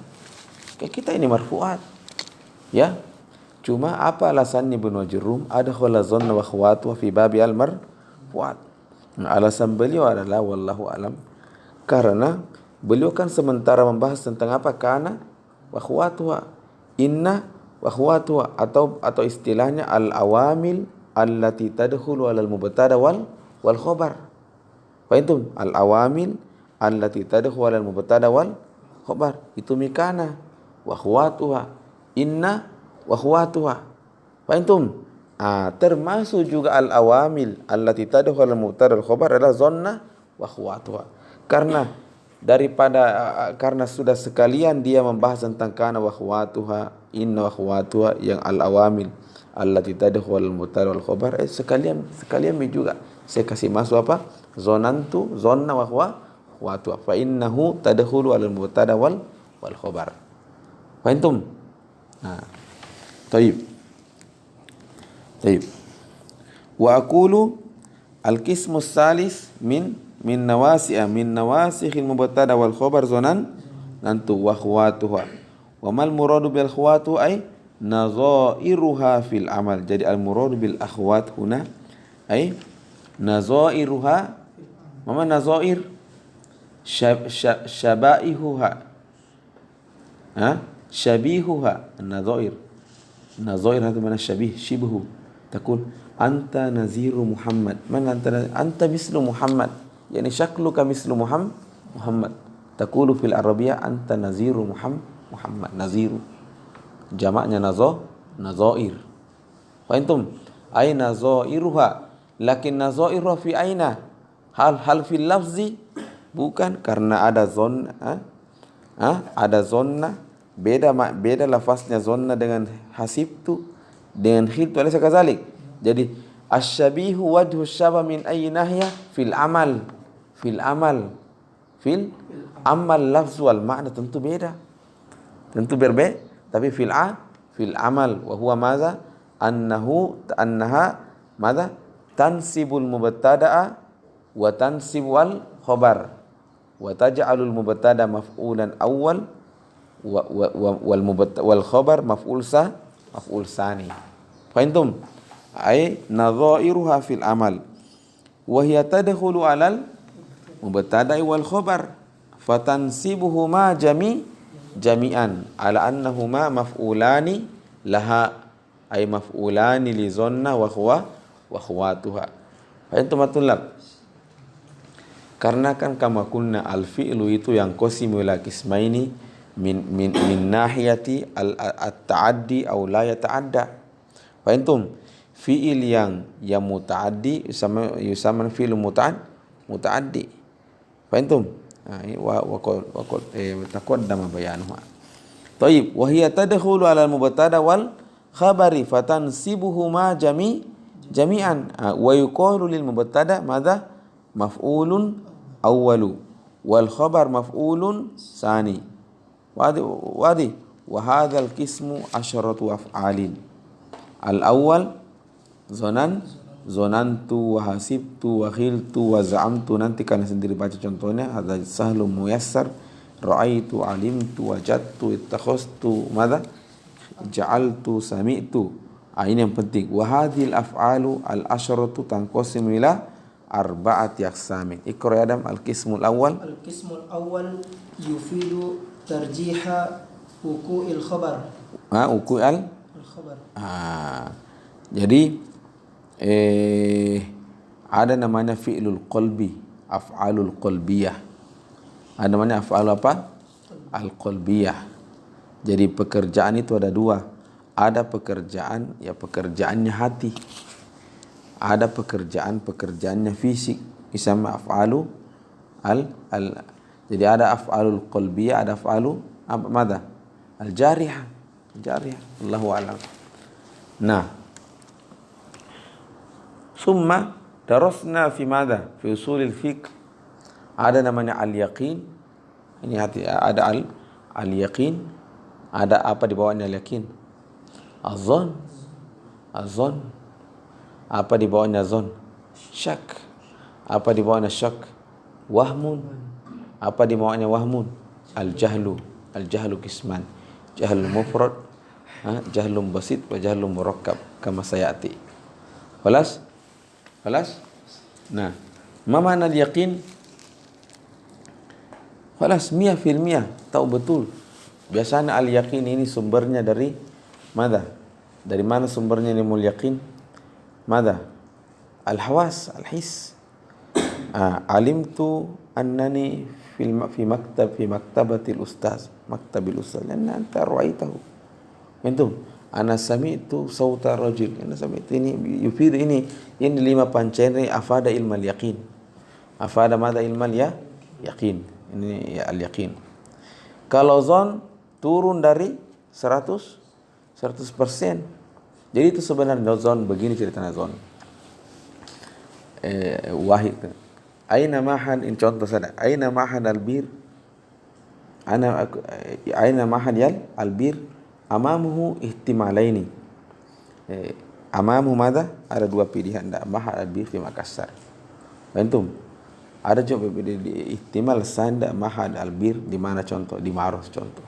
Kayak kita ini marfu'at. Ya. Cuma apa alasannya Ibnu Jurrum adkhala zanna wa akhwatuha fi babi al-marfu'at? Alasan beliau adalah wallahu alam karena beliau kan sementara membahas tentang apa kana wa akhwatuha, inna wa wa akhwatuha, atau istilahnya al-awamil allati tadkhulu 'alal mubtada wal khabar. Fahimtum? Al-awamil allati tadkhulu 'alal mubtada wal khabar. Itu mikana wa akhwatuha, inna wa akhwatuha. Fahimtum? Termasuk juga al-awamil allati tadkhulu 'alal mubtada wal khabar adalah zonna wa akhwatuha. Karena sudah sekalian dia membahas tentang kana wa akhwatuha, inna wa akhwatuha, yang al-awamil allati tadkhulu al-mubtada wal khabar, sekalian juga saya kasih masuk apa? Zonantu, zonna wa akhwatuha. Fa innahu tadkhulu al-mubtada wal khabar. Fahimtum? Taib. Wa aqulu al-qismu salis min nawasikhil mubtada wal khabar zonan nantu wa akhwatuha. Wa mal muradu bil akhwatu ay nazairuha fil amal. Jadi al muradu bil akhwat huna ay nazairuha. Mama nazair? Syabaihuha. Syabihuha. Nazair itu mana syabih, shibhu. Takul anta naziru Muhammad. Man anta mislu Muhammad. Yani syakluka mislu Muhammad. Taqulu fil Arabiyah anta naziru Muhammad. Naziru. Jamaknya nazair. Fahimtum? Ay nazairuha. Lakin nazairuha fi aina? Hal fil lafzi? Bukan, karena ada zonna. Ada zonna. Beda lafaznya zonna dengan hasibtu, dengan khiltu, alaysa kadzalik. Jadi asyabihu wajhu syabah min ayyi nahya fil amal lafz wal ma'na tentu beda, tentu berbeda. Tapi fil amal wa huwa madza annaha madza tansibul mubtada'a wa tansibul khabar wa taj'alul mubtada maf'ulan awwal wal khabar maf'ul sani. Fahimtum? Ay nadhairuha fil amal wa hiya tadkhulu 'alal mubtada'i wal khabar fatansibuhuma jami'an ala annahuma maf'ulani laha, ay maf'ulani li zonna wa akhwatuha. Fahimtum matulab? Karena kan kama kunna al fi'lu itu yang qasimu ila qismaini min nahiyati at-ta'addi aw la yata'adda. Fahimtum? Fi'il yang muta'addi yusamma fi'il muta'addi. Fahimtum? Wa taqaddama bayanuha. Taib, wa hiya tadkhulu 'ala al-mubtada wal khabari fatansibuhuma jami'an wa yuqalu lil mubtada madza maf'ulun awwalu wal khabar maf'ulun sani. Wadi wa hadzal qismu asharatu af'alin. Al-awwal zonantu wa hasibtu wa khiltu wa za'amtu. Nanti kalian sendiri baca contohnya. Hadza sahlun muyassar, ra'aitu, alimtu, wajadtu, ittakhastu, madza ja'altu, sami'tu. Ini yang penting. Wa hadhil af'alu al-asharatu tanqasimu ila arba'ati aqsamin. Iqra ya Adam al-qismul awwal. Al-qismul awwal yufidu tarjiha wuqu'il khabar. Wuqu'il khabar. Jadi ada namanya fi'lul qalbi, af'alul qalbiyah. Ada namanya af'al apa? Al-qalbiyah. Jadi pekerjaan itu ada dua. Ada pekerjaan, ya pekerjaannya hati. Ada pekerjaannya fisik. Isama af'alu jadi ada af'alul qalbiyah, ada af'alu apa madza? Al-jarihah. Allahu a'lam. Nah, summa darasna fi madza? Fi usulil fiqh. Ada namanya al-yaqin. Ini hati, ada al-yaqin. Ada apa di bawahnya al-yaqin? Az-zon. Apa di bawahnya zon? Syak. Apa di bawahnya syak? Wahmun. Apa di bawahnya wahmun? Al-jahlu qisman. Jahlul mufrad, jahlun basit wa jahlun murakkab kama sayati. Khalas? Nah, ma makna al-yaqin? Khalas 100% tahu betul. Biasanya al-yaqin ini sumbernya dari Mada? Dari mana sumbernya ilmu yakin? Mada? Al-hawas, al-his. Alimtu annani fi maktabatil ustaz, maktabil ustaz. Lanna anta ra'aitahu. Antum, ana sami'tu sauta rajul. Ana sami'tu ini yufid ini 5 pancene afada ilmal yaqin. Afada mada ilmal yaqin. Ini al-yaqin. Kalau zon turun dari 100%. Jadi itu sebenarnya zon, begini ceritanya zon. Wahid. Aina mahal, in contoh saja. Aina mahal albir? Aina mahal albir? Amamuhu ihtimalaini. Amamuhu mada? Ada 2 pilihan. Mahal albir fi Makassar. Antum? Ada juga ihtimal sanda mahal albir di mana contoh? Di Maros contoh.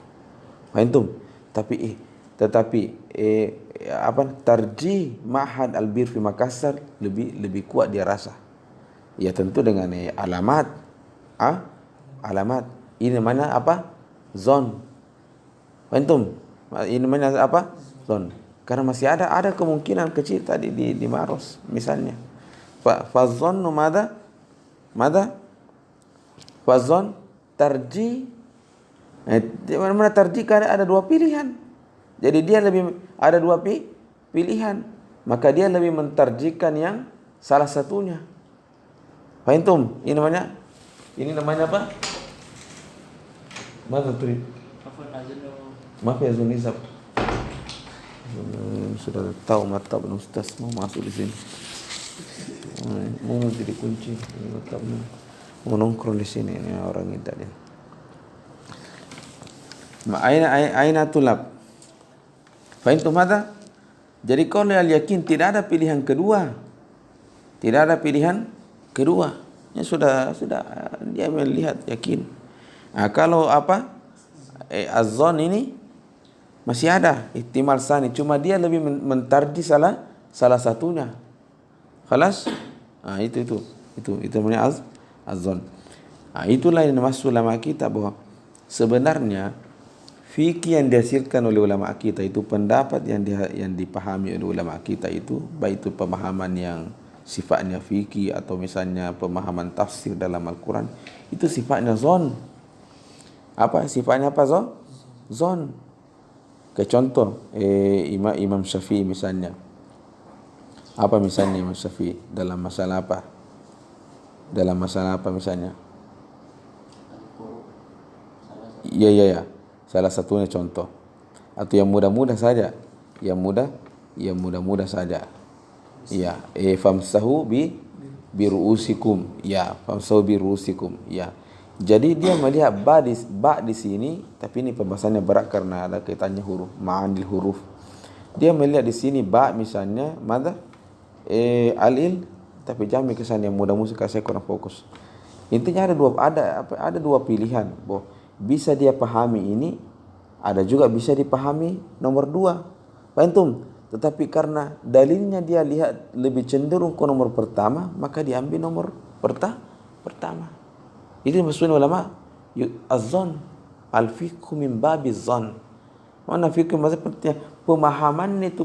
Antum? Tetapi tarjih mahal albir fi Makassar lebih kuat dia rasa. Ya tentu dengan alamat. Alamat. Ini namanya apa? Zon. Antum? Ini namanya apa? Zon. Karena masih ada kemungkinan kecil tadi di Maros misalnya. Fazon mada? Mada? Fazon tarjih. Mana tarjih karena ada 2 pilihan. Jadi dia lebih ada 2 pilihan. Maka dia lebih mentarjihkan yang salah satunya. Fahimtum? Ini namanya apa? Masa tadi? Maaf ya Zunisab. Sudah tahu mata Ustaz mau masuk di sini. Mau jadi kunci. Mau nongkrong di sini ini orang ini tadi. Aina tulab. Fahimtum ada? Jadi kalau al-yakin tidak ada pilihan kedua. Tidak ada pilihan kedua. Ya sudah dia melihat yakin. Kalau az-zon ini masih ada ihtimal sani, cuma dia lebih mentarjih salah satunya. Khalas? Itu namanya az-zon. Itulah yang dimaksud ulama kita bahwa sebenarnya fikih yang dihasilkan oleh ulama kita itu pendapat yang dipahami oleh ulama kita itu baik itu pemahaman yang sifatnya fikih atau misalnya pemahaman tafsir dalam Al-Quran itu sifatnya zon. Sifatnya apa zon? Ke contoh Imam Syafi'i misalnya. Apa misalnya Imam Syafi'i dalam masalah apa? Dalam masalah apa misalnya? Ya. Salah satunya contoh. Atau yang mudah-mudah saja. Yang mudah-mudah saja. Ya, famsahu biruusikum. Ya, famsahu biruusikum. Ya. Jadi dia melihat ba di sini, tapi ini pembahasannya berat karena ada kaitannya huruf, ma'anil huruf. Dia melihat di sini ba misalnya, mada? Alil, tapi jami kesan yang mudah-mudah saya kurang fokus. Intinya ada 2 pilihan. Bisa dia pahami ini, ada juga bisa dipahami nomor 2. Paham? Tetapi karena dalilnya dia lihat lebih cenderung ke nomor pertama, maka diambil nomor pertama. Itu maksudnya ulama az-zon, al-fiqhu min babiz zon. Mana fikih maksudnya pemahaman itu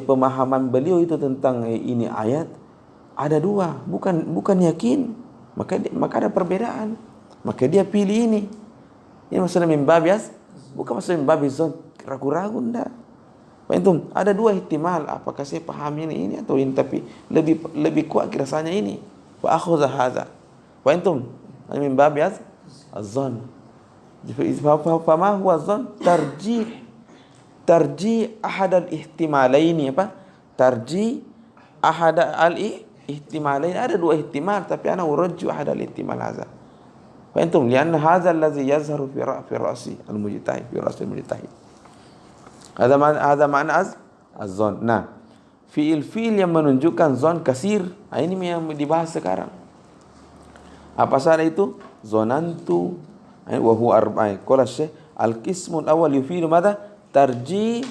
pemahaman beliau itu tentang ini ayat ada 2, bukan yakin. Maka ada perbedaan. Maka dia pilih ini. Ini maksudnya min babiz, bukan maksudnya min babiz zon, ragu-ragu enggak. Fahimtum? Ada 2 ihtimal, apakah saya paham ini atau ini, tapi lebih kuat rasanya ini. Wa akhudha hadza. Fahimtum? Min bab az-zan. Fa ma huwa az-zan? Tarjih ahad al-ihtimalaini apa? Tarjih ahad al-ihtimalaini. Ada 2 ihtimal, tapi ana urajju ahad al-ihtimal hadza. Fahimtum? Lianna hadza allazi yazharu fi ra'si al-mujtahid, fi ra'si al-mujtahid. Ada makna az-zon. Nah, fiil yang menunjukkan zon kasir. Ini yang dibahas sekarang. Apa saja itu? Zonantu wa huwa arba'i. Qala Syekh al-qismul awal yufidu madha? Tarjih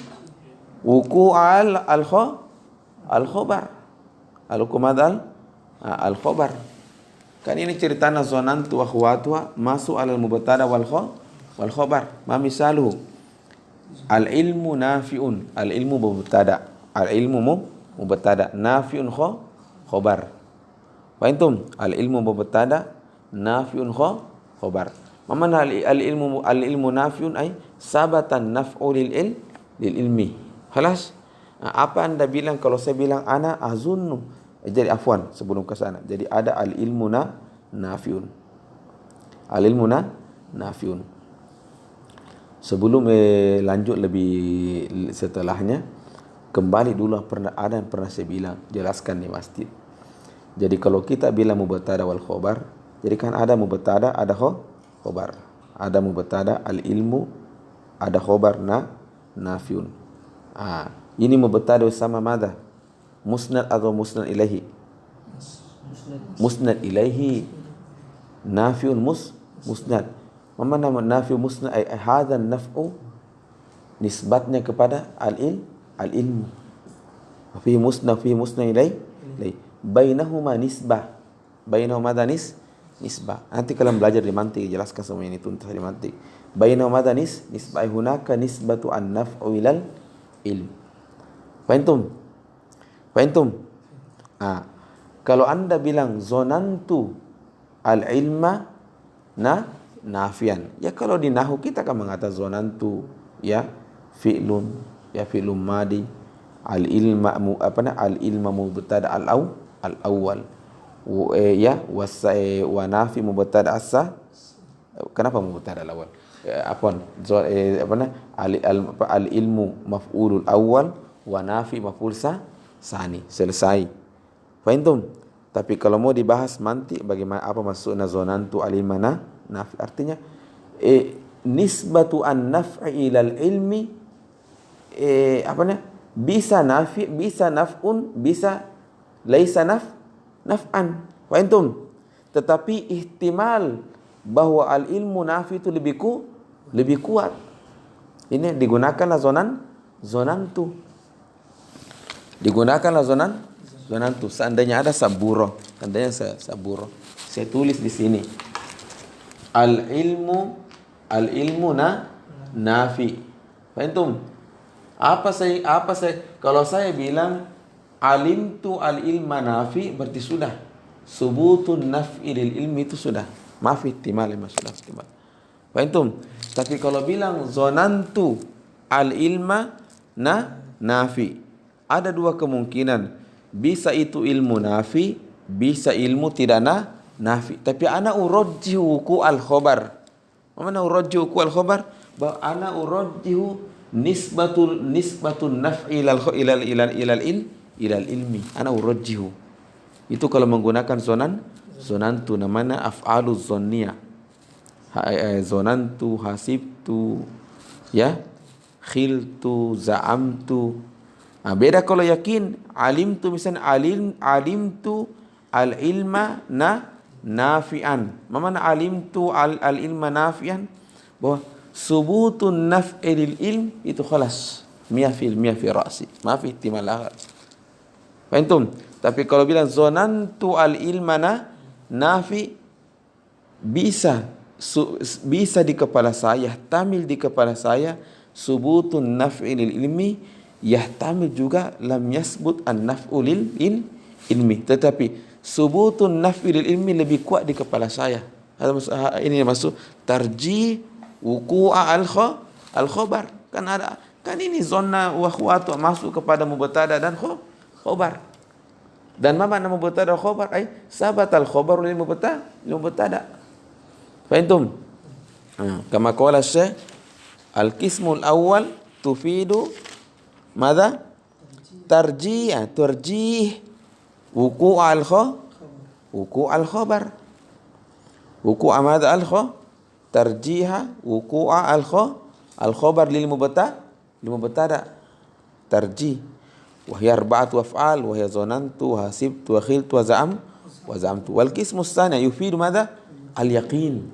wuqu'al al-khabar. Al-khabar. Kan ini ceritanya zonantu wa khuwatuha masuk alal mubtada wal khabar. Ma misaluhu? Al-ilmu nafi'un. Al-ilmu mubtada. Al-ilmu mubtada. Nafi'un khobar. Fahimtum? Al-ilmu mubtada, nafi'un khobar. Mana al-ilmu nafi'un ay sabatan naf'u lil ilmi. Khalas. Apa anda bilang kalau saya bilang ana azunnu? Jadi afwan sebelum ke sana. Jadi ada al-ilmu nafi'un. Al-ilmu nafi'un. Sebelum lanjut lebih setelahnya, kembali dulu ada yang pernah saya bilang, jelaskan di masjid. Jadi kalau kita bilang mubtada wal khobar, jadi kan ada mubtada, ada khobar. Ada mubtada al-ilmu, ada khobar nafiun. Ini mubtada sama mada? Musnad atau musnad ilaihi? Musnad ilaihi. Nafiun musnad. Mana nafi musnad ay hadzal naf'u nisbatnya kepada al-ilmu. Fi musnad ilaihi. Bainahuma nisbah. Bainahuma nisbah. Nanti kalian belajar di mantiq jelaskan semua ini tuntas di mantiq. Bainahuma nisbah hunaka nisbatu an-naf'u ilal ilm. Fahimtum? Kalau anda bilang zonantu al-ilma nafian. Ya kalau di nahwu kita kan mengatakan zonantu ya fi'lun madi. Al-ilma al-ilma mubtada al-awwal. Wa nafi mubtada kenapa mubtada al-awwal? Al-ilmu maf'ulul awwal wa nafi maf'ul sani. Selesai. Fahimtum? Tapi kalau mau dibahas mantik bagaimana apa maksudnya zonantu al-ilma nafi, artinya nisbatu an-naf'i ilal ilmi bisa nafi, bisa naf'un, bisa laisa naf'an. Fahimtum? Tetapi ihtimal bahwa al-ilmu nafi itu lebih kuat. Ini digunakanlah zonantu. Digunakanlah zonantu. Seandainya ada saburo, saya tulis di sini. Al-ilmu nafi. Fahimtum? Apa saya kalau saya bilang alimtu al-ilma nafi, berarti sudah subutun naf'i lil ilmi, itu sudah maaf ihtimal, sudah ihtimal. Fahimtum? Tapi kalau bilang zonantu al-ilma nafi, ada dua kemungkinan. Bisa itu ilmu nafi, bisa ilmu tidak nafi. Tapi ana urajjihu ku al-khobar. Mana urajjihu ku al-khobar? Bahwa ana urajjihu nisbatun naf'i ilal ilmi. Ana urajjihu. Itu kalau menggunakan zonantu, namanya af'alu zonniyah. Zonantu, hasibtu, ya, khiltu, za'amtu. Beda kalau yakin, alimtu misalnya alimtu al-ilma nafi'an. Mana alimtu al-ilma nafi'an? Bahwa subutun naf'i lil ilm itu khalas 100% fi ra'si. Maaf ihtimal akhar. Fahimtum? Tapi kalau bilang zonantu al-ilma nafi, bisa di kepala saya, tamil di kepala saya subutun naf'i lil ilmi, yahtamil juga lam yasbut an-naf'u lil ilmi. Tetapi subutun naf'i lil ilmi lebih kuat di kepala saya. Ini maksud tarjih wuku'a al-khobar. Kan ini zona wa khuatu masuk kepada mubtada dan khobar. Dan ma makna mubtada khobar ay sabat al-khobar lil mubtada. Fahimtum? Kama qala Syekh, al-qismul awwal tufidu madza? Tarjih wuku' al-khobar. Wuku' madza tarjiha wuku' al-khobar lil mubtada. Tarjih. Wahya arba'atu af'al, wahya zonantu, hasibtu, wa khiltu, wa za'amtu. Wal qismu tsani yufidu madza? Al-yaqin.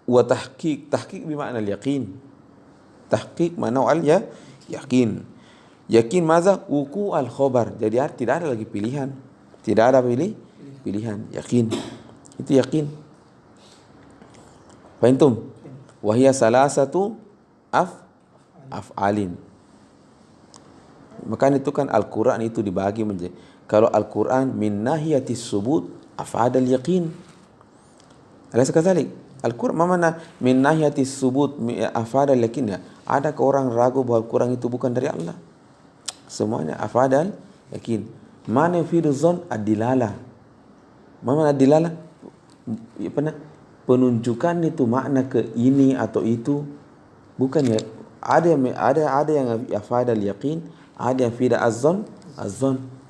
Wa tahqiq bimakna al-yaqin. Tahqiq makna al-yaqin. Yakin madza? Wuku' al-khobar. Jadi tidak ada lagi pilihan. Tidak ada pilihan. Yakin. Itu yakin. Fahimtum? Wahia salasatu af'alin. Makanya itu kan Al-Quran itu dibagi menjadi, kalau Al-Quran min nahiyatis subut af'adal yaqin. Alaysa kadzalik? Al-Quran mana min nahiyatis subut af'adal yaqin. Adakah orang ragu bahwa Al-Quran itu bukan dari Allah? Semuanya af'adal yaqin. Mana yufidu zon ad-dilalah. Mana ad-dilalah? Penunjukan itu makna ke ini atau itu, bukan ya. Ada yang af'adal yaqin, ada yang fida az-zon.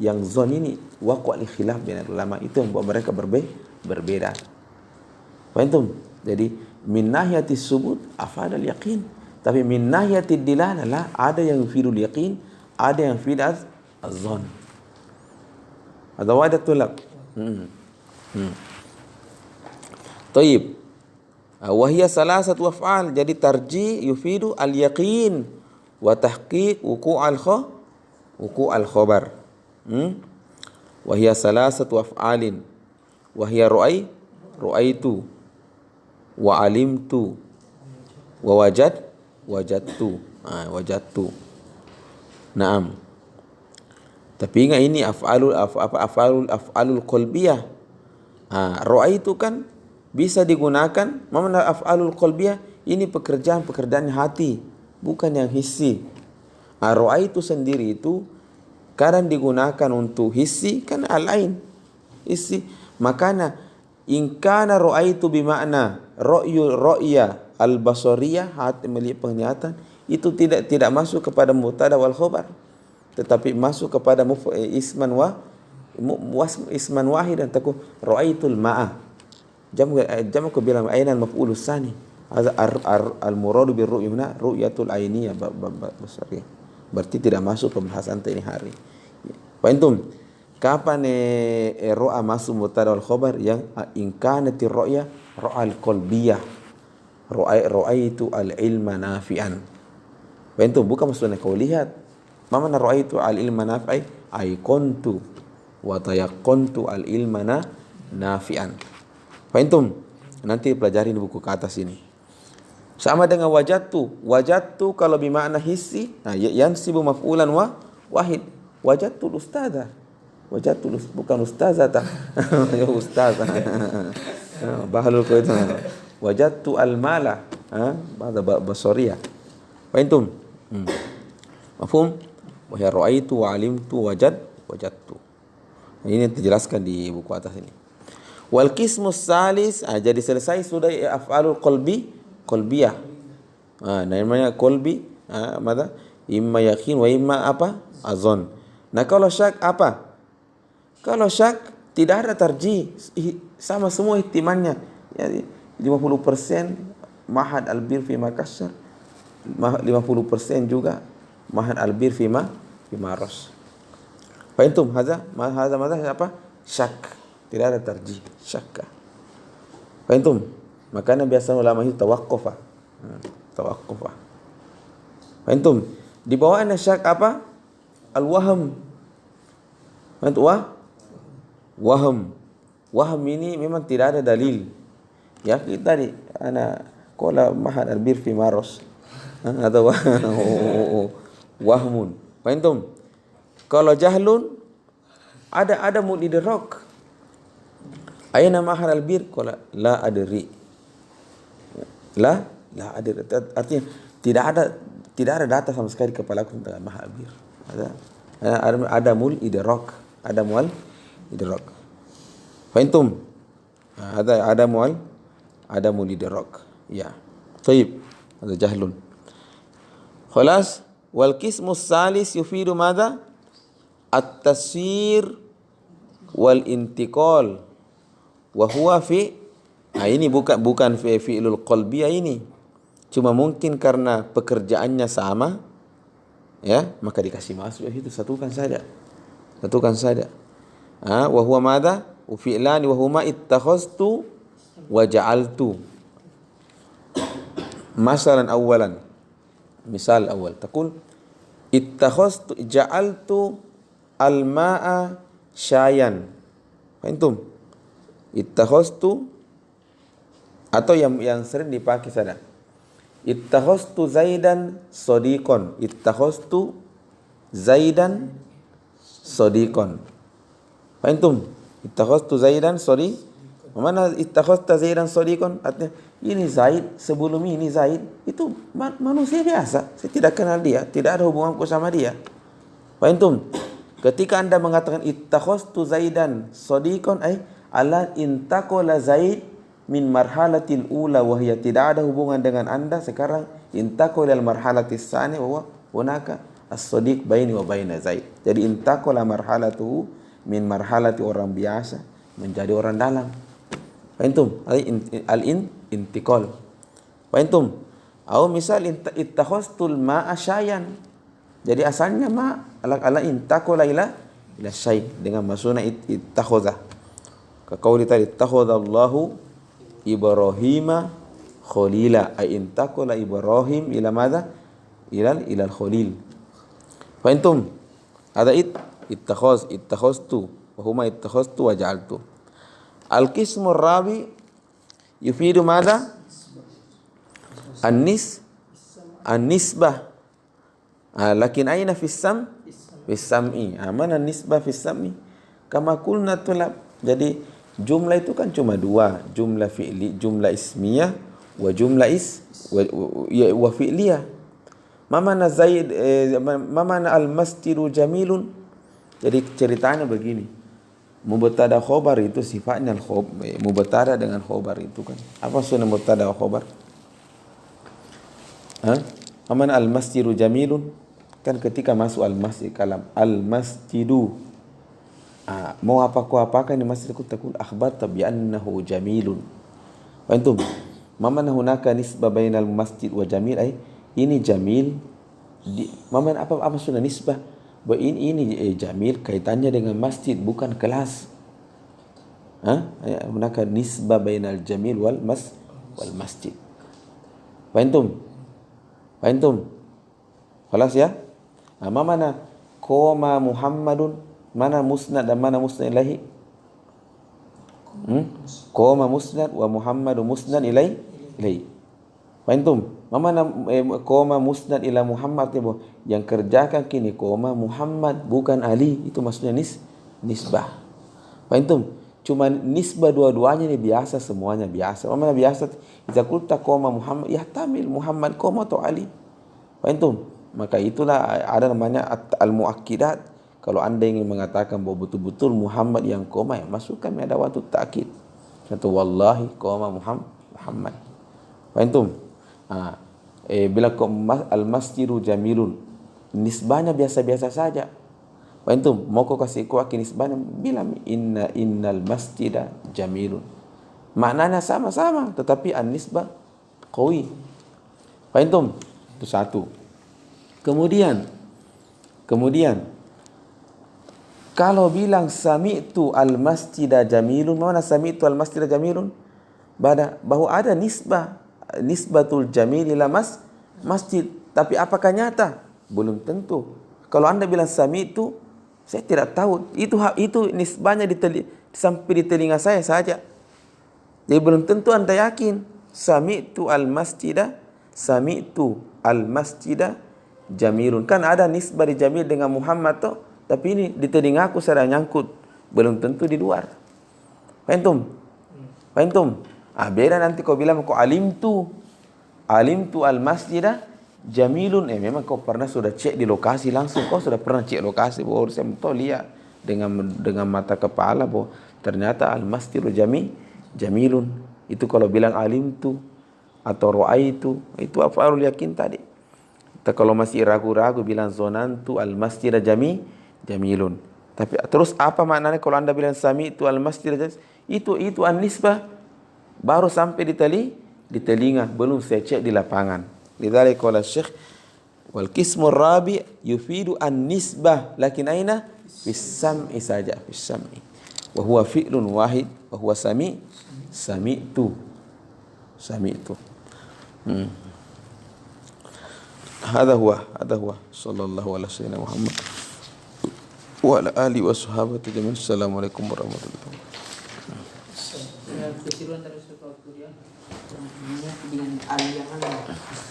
Yang zon ini waqwa' li khilaf bainal ulama, itu yang buat mereka berbeda. Faham? Jadi min nahiyatis subut af'adal yaqin, tapi min nahiyatid dilalah lah, ada yang fidul yaqin, ada yang fida az-zon. Ada wadah tulab. Taib. Wahia salasatu af'al, jadi tarjih yufidu al-yaqin wa tahqiq wuqu'al khabar. Wahia salasatu af'alin. Wahia ru'aitu wa alimtu wa wajadtu. Naam. Tapi ingat ini af'alul qalbiyah. Ru'aitu kan bisa digunakan, mana af'alul qalbiyah, ini pekerjaan hati, bukan yang hissi. Ru'aitu sendiri itu kadang digunakan untuk hissi, kan al-ain hissi. Makanya in kana ru'aitu bimakna ru'ya al-basariyah, hati melihat penglihatan, itu tidak masuk kepada mubtada wal khabar, tetapi masuk kepada isman wahid, dan takut ru'aitul ma'a. Jam ko bilang ainan maf'ulus tsani. Al-muradu bir ru'ya huna ru'yatul ainiyah basariyah. Berarti tidak masuk pembahasan ini hari. Faham? Kapan ru'a masuk mubtada wal khabar? Yang in kanatir ru'ya ru'al qalbiyah. Ru'aitu al-ilma nafi'an. Faham? Bukan maksudnya kau lihat. Mana ru'aitu al-ilma nafi'an? Aiqantu wa tayaqqantu al-ilma nafi'an. Faham? Nanti pelajari di buku ke atas ini. Sama dengan wajadtu kalau bermakna hissi, yansibu maf'ulan wahid. Wajadtul ustazah. Bukan ustazah. Ya ustazah. Bahalul ko itu. Wajadtu al-mala. Bahasa basariyah. Faham? Mafhum? Wa ya ra'aitu wa alimtu wajadtu. Ini dijelaskan di buku atas ini. Wal qismus salis, jadi selesai sudah af'alul qalbiyah. Namanya qalbi, mada? Imma yakin wa imma apa? Azon. Nah, kalau syak apa? Kalau syak tidak ada tarjih, sama semua ihtimalnya. Jadi 50% mahad albir fi makassar, 50% juga mahad albir fi maros. Faham? Hadza apa? Syak. Tidak ada tarjih, syakka. Faham? Makanya biasa ulama itu tawaqqufah. Faham? Di bawahnya syak apa? Al-waham. Waham ini memang tidak ada dalil. Ya, kita di ana qala mahad albir fi maros. Atau wahmun. Faham? Kalau jahlun ada mudidrok. Aina mahal albir? Qala la adri. La adri. Artinya tidak ada data sama sekali kepala aku tentang mahal albir. Ada mul idrak. Ada mual idrak. Faham? Ada mul idrak. Ya. Baik. Ada jahlun. Khalas, wal qismus salis yufidu madza? At-tasir wal intiqal. Wa huwa fi, ini bukan fi'lul qalbiyah ini. Cuma mungkin karena pekerjaannya sama, ya, maka dikasih masuk itu, satukan saja. Wa huwa madza? Fi'lani wa huma ittakhaztu wa ja'altu. Misal awal taqul ittakhaztu ja'altu al-ma'a syayan. Faham? Ittakhaztu, atau yang sering dipakai saja. Ittakhastu Zaidan sadiqan. Ittakhastu Zaidan sadiqan. Fahimtum? Ittakhastu Zaidan sadiqan. Mana ittakhasta Zaidan sadiqan? Artinya ini Zaid, sebelum ini Zaid itu manusia biasa. Saya tidak kenal dia, tidak ada hubunganku sama dia. Fahimtum? Ketika Anda mengatakan ittakhastu Zaidan sadiqan, ala intaqala Zaid min marhalatil ula wa hiya, tidak ada hubungan dengan Anda sekarang intaqala al marhalatis tsani wa hunaka as-sadiq baini wa baina Zaid. Jadi intaqala marhalatuhu min marhalati orang biasa menjadi orang dalam. Fahimtum? Al-intiqal. Fahimtum? Atau misal ittakhastul ma'a syayan. Jadi asalnya ma ala intaqala ila syai dengan maksudnya ittakhadha. Ka qauli tadi ittakhadha Allahu Ibrahima khalila, ay intaqala Ibrahim ila madza? Ila al-khalil. Fahimtum? Ada ittakhaztu wa huma ittakhaztu wa ja'altu. Al-qismu rabi yufidu madza? An-nisbah. Lakin aina fi sam'i? Mana nisbah fi sam'i? Kama qulna tulab. Jadi jumlah itu kan cuma dua, jumlah fi'li, jumlah ismiyah wa jumlah wa fi'liyah. Mamana Zaid, mamana al-masjidu jamilun. Jadi ceritanya begini. Mubtada khobar itu sifatnya mubtada dengan khobar itu kan. Apa maksudnya mubtada khobar? Mamana al-masjidu jamilun. Kan ketika masuk al-masjid, kalam al-masjidu. Mau apakan di masjid aku takul akhbarta bi annahu jamilun. Wa antum mamana hunaka nisbah bainal masjid wa jamil, ini jamil mamana apa maksudnya nisbah? Bahwa ini jamil kaitannya dengan masjid bukan kelas. Hunaka nisbah bainal jamil wal masjid. Fahimtum? Khalas ya? Mana qoma Muhammadun, mana musnad dan mana musnad ilaihi? Qoma musnad wa Muhammadu musnad ilaihi. Fahimtum? Mana qoma musnad ila Muhammad, yang kerjakan kini qoma Muhammad bukan Ali, itu maksudnya nisbah. Fahimtum? Cuma nisbah dua-duanya ini biasa, semuanya biasa. Mana biasa? Idza qulta qoma Muhammad yahtamil Muhammad qoma atau Ali. Fahimtum? Maka itulah ada namanya al-muakkidat. Kalau Anda ingin mengatakan bahwa betul-betul Muhammad yang qoma, ya masukkan ada waktu takkid. Contoh wallahi qoma Muhammad. Fahimtum? Bila al-masjidu jamilun, nisbahnya biasa-biasa saja. Fahimtum? Mau kau kasih kuaki nisbahnya, bilang innal masjida jamilun. Maknanya sama-sama, tetapi an-nisbah qawi. Fahimtum? Itu satu. Kemudian kalau bilang sami'tu al-masjida jamilun, mana sami'tu al-masjida jamilun? Bahwa ada nisbatul jamil ila masjid, tapi apakah nyata? Belum tentu. Kalau Anda bilang sami'tu, saya tidak tahu. Itu nisbahnya sampai di telinga saya saja. Jadi belum tentu Anda yakin. Sami'tu al-masjida jamilun. Kan ada nisbah di jamil dengan Muhammad toh, tapi ini di telingaku sedang nyangkut. Belum tentu di luar. Fahimtum? Beda nanti kau bilang kau alimtu al-masjida jamilun. Memang kau pernah sudah cek di lokasi langsung. Kau sudah pernah cek lokasi bahwa saya tahu lihat dengan mata kepala bahwa ternyata al-masjidu jamilun. Itu kalau bilang alimtu atau ra'aitu, itu af'alul yakin tadi. Kalau masih ragu-ragu bilang zonantu al-masjida jamilun. Tapi terus apa maknanya kalau Anda bilang sami'tu al-masjida jamilun? Itu an-nisbah baru sampai di telinga, belum saya cek di lapangan. Lidzalika qala Syekh wal qismu rabi yufidu an-nisbah, lakin aina fis sam'i saja, fis sam'i. Wa huwa fi'lun wahid wa huwa sami'tu. Hadha huwa sallallahu alaihi wasallam Muhammad wa ala alihi wa sahbihi jami'an. Assalamualaikum warahmatullahi wabarakatuh. kesiruan terus ke kuliah dengan al yang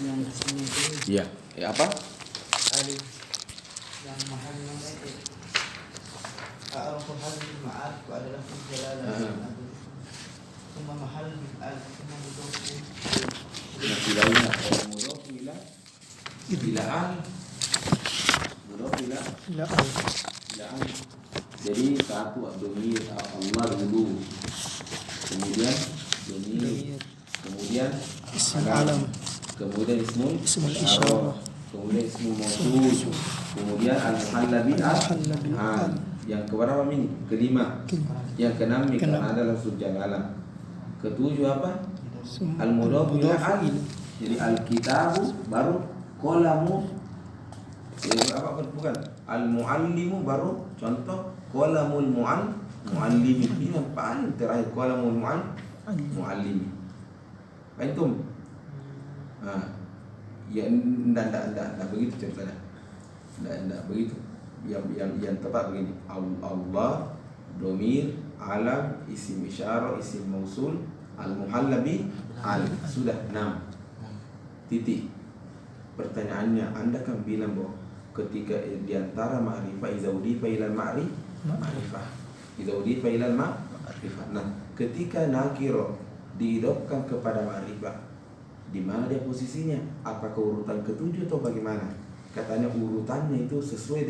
yang aslinya itu Iya. Apa? al yang mahal namanya al-Quran maaf adalah penjelasan semua mahal al semua itu Filahnya mudhof ila an. Mudhof ila an. Jadi satu ad-dhamir Allah dulu. Kemudian dhamir. Kemudian Ism alam. Kemudian ismul isyarah. Kemudian ismul mausul. Kemudian al-muhalla bil al. Yang keberapa ini? Kelima. Yang keenam karena adalah lafzul jalalah. Ketujuh apa? Al-mudhaf ila al. Jadi al-kitabu baru qalamu. Jadi apa bukan? Al-muallimu baru contoh qalamul muallimi. Ini yang paling terakhir qalamul muallimi. Antum? Ya enggak begitu ceritanya. Enggak begitu. Yang tepat begini. Allah, domir, alam, isim isyarah, isim mausul, al-muhalla bi al. Sudah 6 titik. Pertanyaannya, Anda kan bilang bahwa ketika diantara ma'rifah iza udifa ilal ma'rifah, iza udifa ilal ma'rifah. Nah, ketika nakiro diidopkan kepada ma'rifah, di mana dia posisinya? Apakah urutan ketujuh atau bagaimana? Katanya urutannya itu sesuai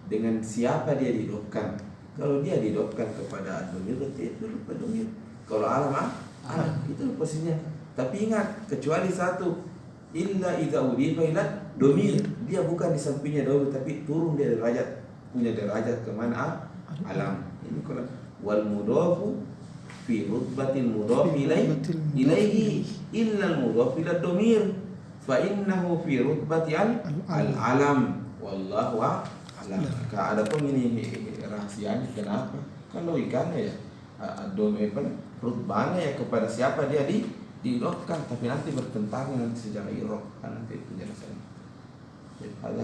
dengan siapa dia diidopkan. Kalau dia diidopkan kepada ad-dhamir, berarti itu ad-dhamir. Kalau alam itu posisinya. Tapi ingat, kecuali satu, illa idza udifa ila dhamir. Dia bukan di sampingnya dahulu, tapi turun dia derajat, punya derajat ke mana? Alam. Ini kalau wal mudhafu fi rutbatil mudhaf ilaihi illa al mudhaf ila dhamir fa innahu fi rutbati al alam wallahu a'lam. Ada pun ini rahasianya kenapa? Kan logikanya ya dhamir rutbahnya ya kepada siapa dia diidofkan, tapi nanti bertentangan nanti secara iroh kan nanti penjelasannya. Jadi ada